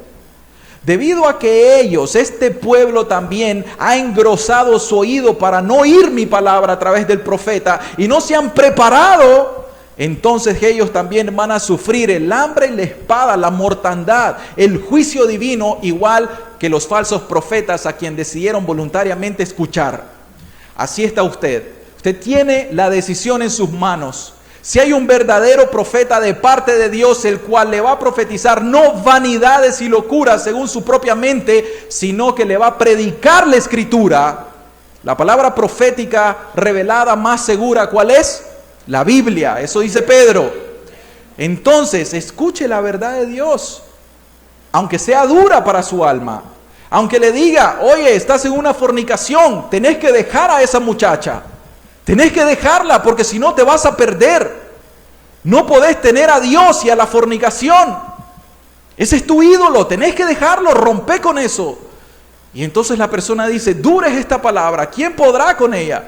Debido a que ellos, este pueblo también, ha engrosado su oído para no oír mi palabra a través del profeta, y no se han preparado, entonces ellos también van a sufrir el hambre y la espada, la mortandad, el juicio divino, igual que los falsos profetas a quien decidieron voluntariamente escuchar. Así está usted. Usted tiene la decisión en sus manos. Si hay un verdadero profeta de parte de Dios, el cual le va a profetizar no vanidades y locuras según su propia mente, sino que le va a predicar la escritura, la palabra profética revelada más segura, ¿cuál es? La Biblia, eso dice Pedro. Entonces, escuche la verdad de Dios, aunque sea dura para su alma. Aunque le diga, oye, estás en una fornicación, tenés que dejar a esa muchacha. Tenés que dejarla porque si no te vas a perder. No podés tener a Dios y a la fornicación. Ese es tu ídolo, tenés que dejarlo, rompe con eso. Y entonces la persona dice, dura es esta palabra, ¿quién podrá con ella?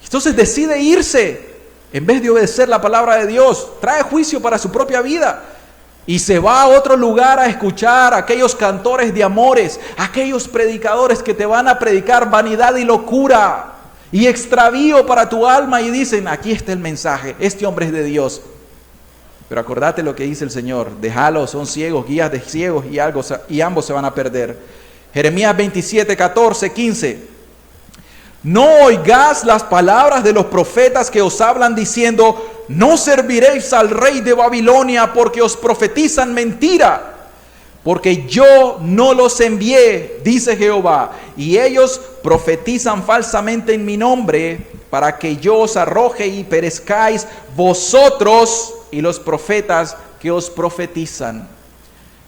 Entonces decide irse. En vez de obedecer la palabra de Dios, trae juicio para su propia vida. Y se va a otro lugar a escuchar a aquellos cantores de amores, aquellos predicadores que te van a predicar vanidad y locura y extravío para tu alma, y dicen, aquí está el mensaje, este hombre es de Dios. Pero acordate lo que dice el Señor, déjalos, son ciegos, guías de ciegos, y ambos se van a perder. Jeremías 27, 14, 15. No oigáis las palabras de los profetas que os hablan diciendo, no serviréis al rey de Babilonia, porque os profetizan mentira. Porque yo no los envié, dice Jehová, y ellos profetizan falsamente en mi nombre, para que yo os arroje y perezcáis vosotros y los profetas que os profetizan.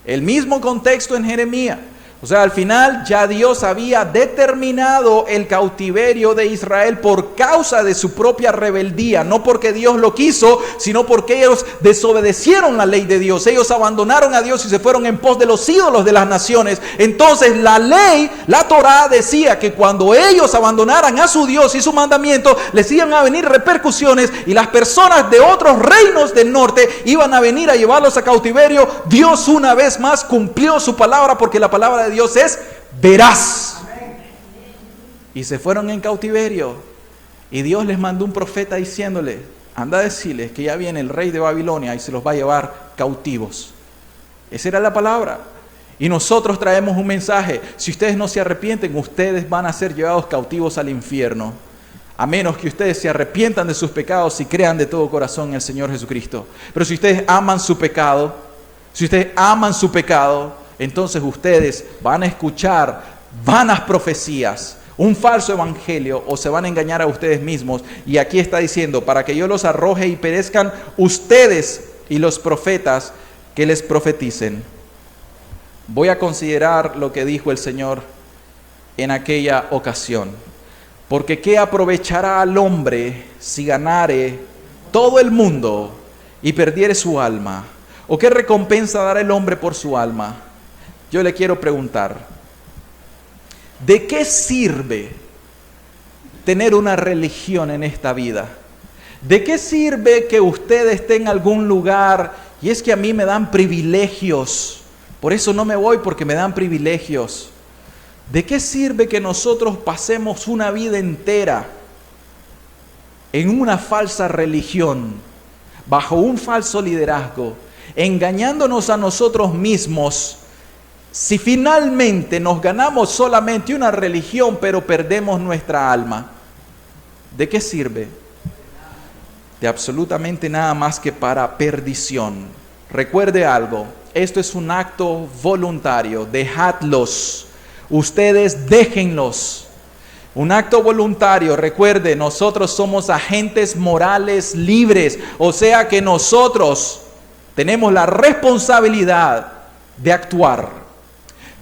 El mismo contexto en Jeremías. O sea, al final ya Dios había determinado el cautiverio de Israel por causa de su propia rebeldía. No porque Dios lo quiso, sino porque ellos desobedecieron la ley de Dios. Ellos abandonaron a Dios y se fueron en pos de los ídolos de las naciones. Entonces la ley, la Torá decía que cuando ellos abandonaran a su Dios y su mandamiento, les iban a venir repercusiones y las personas de otros reinos del norte iban a venir a llevarlos a cautiverio. Dios una vez más cumplió su palabra, porque la palabra de Dios es veraz. Y se fueron en cautiverio. Y Dios les mandó un profeta diciéndole: anda a decirles que ya viene el rey de Babilonia y se los va a llevar cautivos. Esa era la palabra. Y nosotros traemos un mensaje: si ustedes no se arrepienten, ustedes van a ser llevados cautivos al infierno. A menos que ustedes se arrepientan de sus pecados y crean de todo corazón en el Señor Jesucristo. Pero si ustedes aman su pecado, entonces ustedes van a escuchar vanas profecías, un falso evangelio, o se van a engañar a ustedes mismos. Y aquí está diciendo: para que yo los arroje y perezcan ustedes y los profetas que les profeticen. Voy a considerar lo que dijo el Señor en aquella ocasión. Porque ¿qué aprovechará al hombre si ganare todo el mundo y perdiere su alma? ¿O qué recompensa dará el hombre por su alma? Yo le quiero preguntar: ¿de qué sirve tener una religión en esta vida? ¿De qué sirve que usted esté en algún lugar y es que a mí me dan privilegios? Por eso no me voy, porque me dan privilegios. ¿De qué sirve que nosotros pasemos una vida entera en una falsa religión, bajo un falso liderazgo, engañándonos a nosotros mismos, si finalmente nos ganamos solamente una religión pero perdemos nuestra alma? ¿De qué sirve? De absolutamente nada más que para perdición. Recuerde algo: esto es un acto voluntario. Dejadlos. Ustedes déjenlos. Un acto voluntario. Recuerde, nosotros somos agentes morales libres. O sea que nosotros tenemos la responsabilidad de actuar.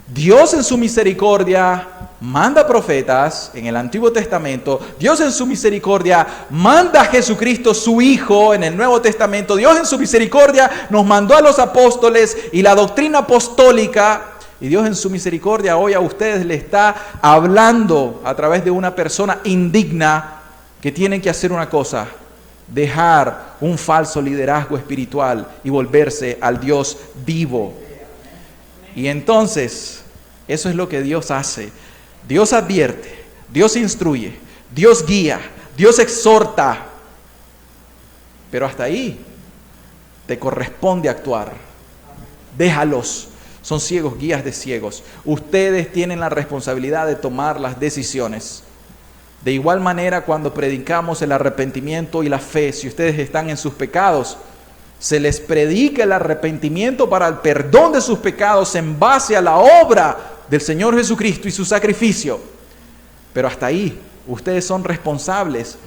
Dios en su misericordia manda profetas en el Antiguo Testamento. Dios en su misericordia manda a Jesucristo, su Hijo, en el Nuevo Testamento. Dios en su misericordia nos mandó a los apóstoles y la doctrina apostólica. Y Dios en su misericordia hoy a ustedes le está hablando a través de una persona indigna que tienen que hacer una cosa: dejar un falso liderazgo espiritual y volverse al Dios vivo. Y entonces, eso es lo que Dios hace. Dios advierte, Dios instruye, Dios guía, Dios exhorta. Pero hasta ahí te corresponde actuar. Déjalos. Son ciegos, guías de ciegos. Ustedes tienen la responsabilidad de tomar las decisiones. De igual manera, cuando predicamos el arrepentimiento y la fe, si ustedes están en sus pecados, se les predica el arrepentimiento para el perdón de sus pecados en base a la obra del Señor Jesucristo y su sacrificio. Pero hasta ahí, ustedes son responsables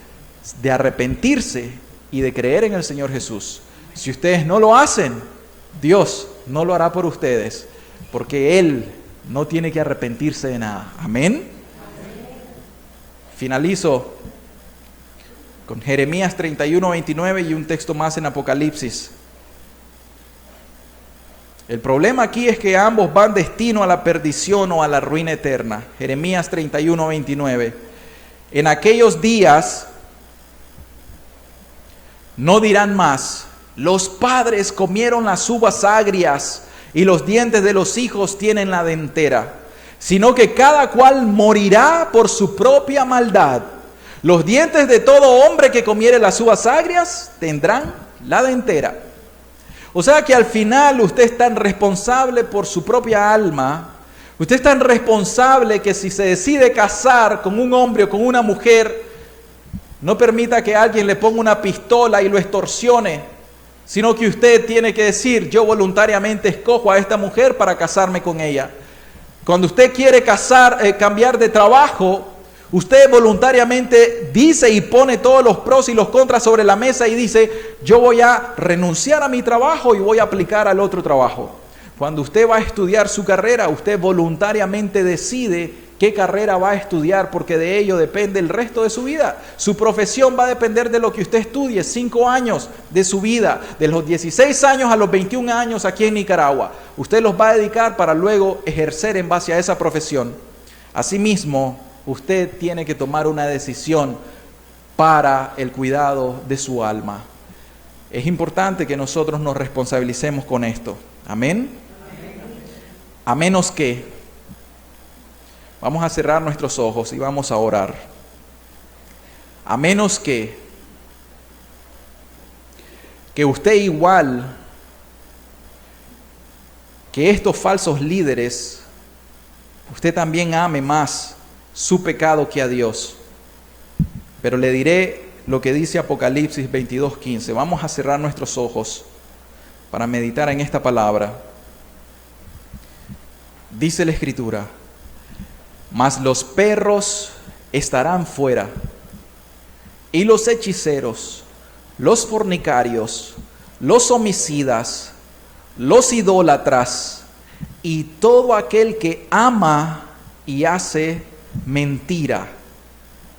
de arrepentirse y de creer en el Señor Jesús. Si ustedes no lo hacen, Dios no lo hará por ustedes, porque Él no tiene que arrepentirse de nada. Amén. Finalizo con Jeremías 31:29 y un texto más en Apocalipsis. El problema aquí es que ambos van destino a la perdición o a la ruina eterna. Jeremías 31:29. En aquellos días no dirán más: los padres comieron las uvas agrias y los dientes de los hijos tienen la dentera, sino que cada cual morirá por su propia maldad. Los dientes de todo hombre que comiere las uvas agrias tendrán la dentera. O sea que al final usted es tan responsable por su propia alma. Usted es tan responsable que si se decide casar con un hombre o con una mujer, no permita que alguien le ponga una pistola y lo extorsione, sino que usted tiene que decir: yo voluntariamente escojo a esta mujer para casarme con ella. Cuando usted quiere cambiar de trabajo, usted voluntariamente dice y pone todos los pros y los contras sobre la mesa y dice: yo voy a renunciar a mi trabajo y voy a aplicar al otro trabajo. Cuando usted va a estudiar su carrera, usted voluntariamente decide qué carrera va a estudiar, porque de ello depende el resto de su vida. Su profesión va a depender de lo que usted estudie, 5 años de su vida, de los 16 años a los 21 años aquí en Nicaragua. Usted los va a dedicar para luego ejercer en base a esa profesión. Asimismo, usted tiene que tomar una decisión para el cuidado de su alma. Es importante que nosotros nos responsabilicemos con esto. Amén. A menos que, vamos a cerrar nuestros ojos y vamos a orar. A menos que usted, igual que estos falsos líderes, usted también ame más su pecado que a Dios. Pero le diré lo que dice Apocalipsis 22:15. Vamos a cerrar nuestros ojos para meditar en esta palabra. Dice la Escritura: mas los perros estarán fuera, y los hechiceros, los fornicarios, los homicidas, los idólatras, y todo aquel que ama y hace mentira,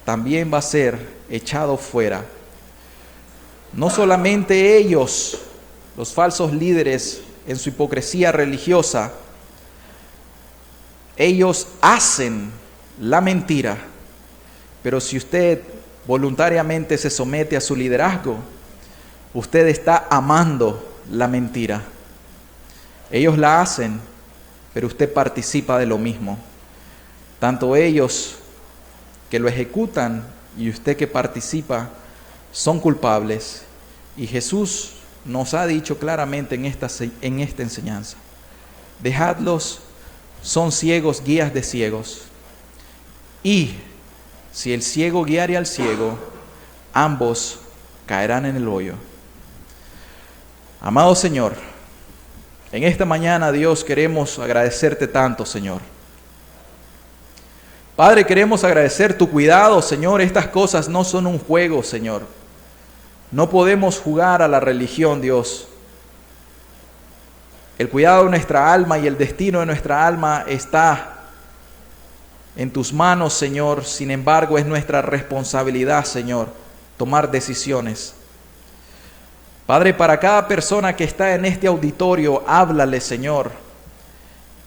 también va a ser echado fuera. No solamente ellos, los falsos líderes, en su hipocresía religiosa, ellos hacen la mentira, pero si usted voluntariamente se somete a su liderazgo, usted está amando la mentira. Ellos la hacen, pero usted participa de lo mismo. Tanto ellos que lo ejecutan y usted que participa son culpables. Y Jesús nos ha dicho claramente en esta enseñanza: dejadlos, son ciegos, guías de ciegos. Y si el ciego guiare al ciego, ambos caerán en el hoyo. Amado Señor, en esta mañana, Dios, queremos agradecerte tanto, Señor. Padre, queremos agradecer tu cuidado, Señor. Estas cosas no son un juego, Señor. No podemos jugar a la religión, Dios. El cuidado de nuestra alma y el destino de nuestra alma está en tus manos, Señor. Sin embargo, es nuestra responsabilidad, Señor, tomar decisiones. Padre, para cada persona que está en este auditorio, háblale, Señor.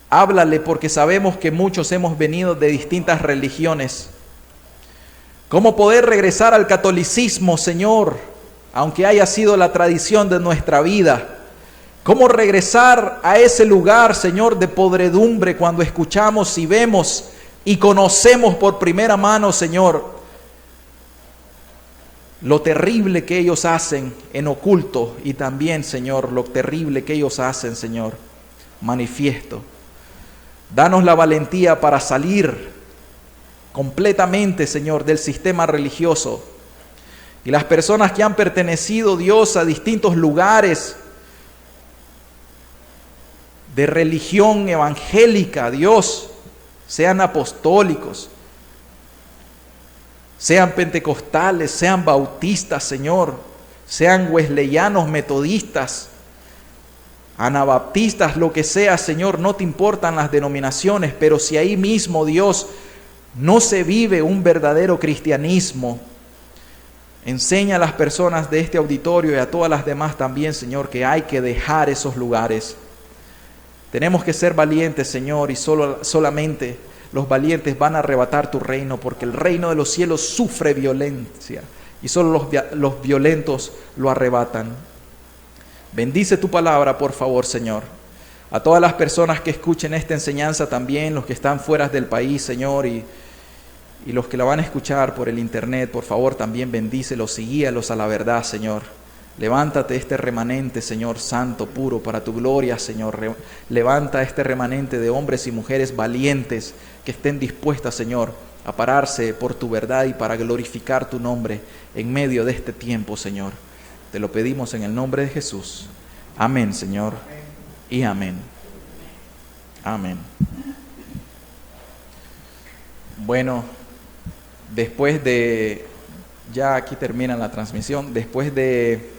Háblale, porque sabemos que muchos hemos venido de distintas religiones. ¿Cómo poder regresar al catolicismo, Señor, aunque haya sido la tradición de nuestra vida? ¿Cómo regresar a ese lugar, Señor, de podredumbre cuando escuchamos y vemos y conocemos por primera mano, Señor, lo terrible que ellos hacen en oculto y también, Señor, lo terrible que ellos hacen, Señor, manifiesto? Danos la valentía para salir completamente, Señor, del sistema religioso. Y las personas que han pertenecido, Dios, a distintos lugares de religión evangélica, Dios, sean apostólicos, sean pentecostales, sean bautistas, Señor, sean wesleyanos, metodistas, anabaptistas, lo que sea, Señor, no te importan las denominaciones, pero si ahí mismo, Dios, no se vive un verdadero cristianismo, enseña a las personas de este auditorio y a todas las demás también, Señor, que hay que dejar esos lugares. Tenemos que ser valientes, Señor, y solamente los valientes van a arrebatar tu reino, porque el reino de los cielos sufre violencia y solo los violentos lo arrebatan. Bendice tu palabra, por favor, Señor. A todas las personas que escuchen esta enseñanza también, los que están fuera del país, Señor, y los que la van a escuchar por el internet, por favor, también bendícelos y guíalos a la verdad, Señor. Levántate este remanente, Señor, santo, puro, para tu gloria, Señor. Levanta este remanente de hombres y mujeres valientes que estén dispuestas, Señor, a pararse por tu verdad y para glorificar tu nombre en medio de este tiempo, Señor. Te lo pedimos en el nombre de Jesús. Amén, Señor, y amén. Amén. Bueno, después de... Ya aquí termina la transmisión. Después de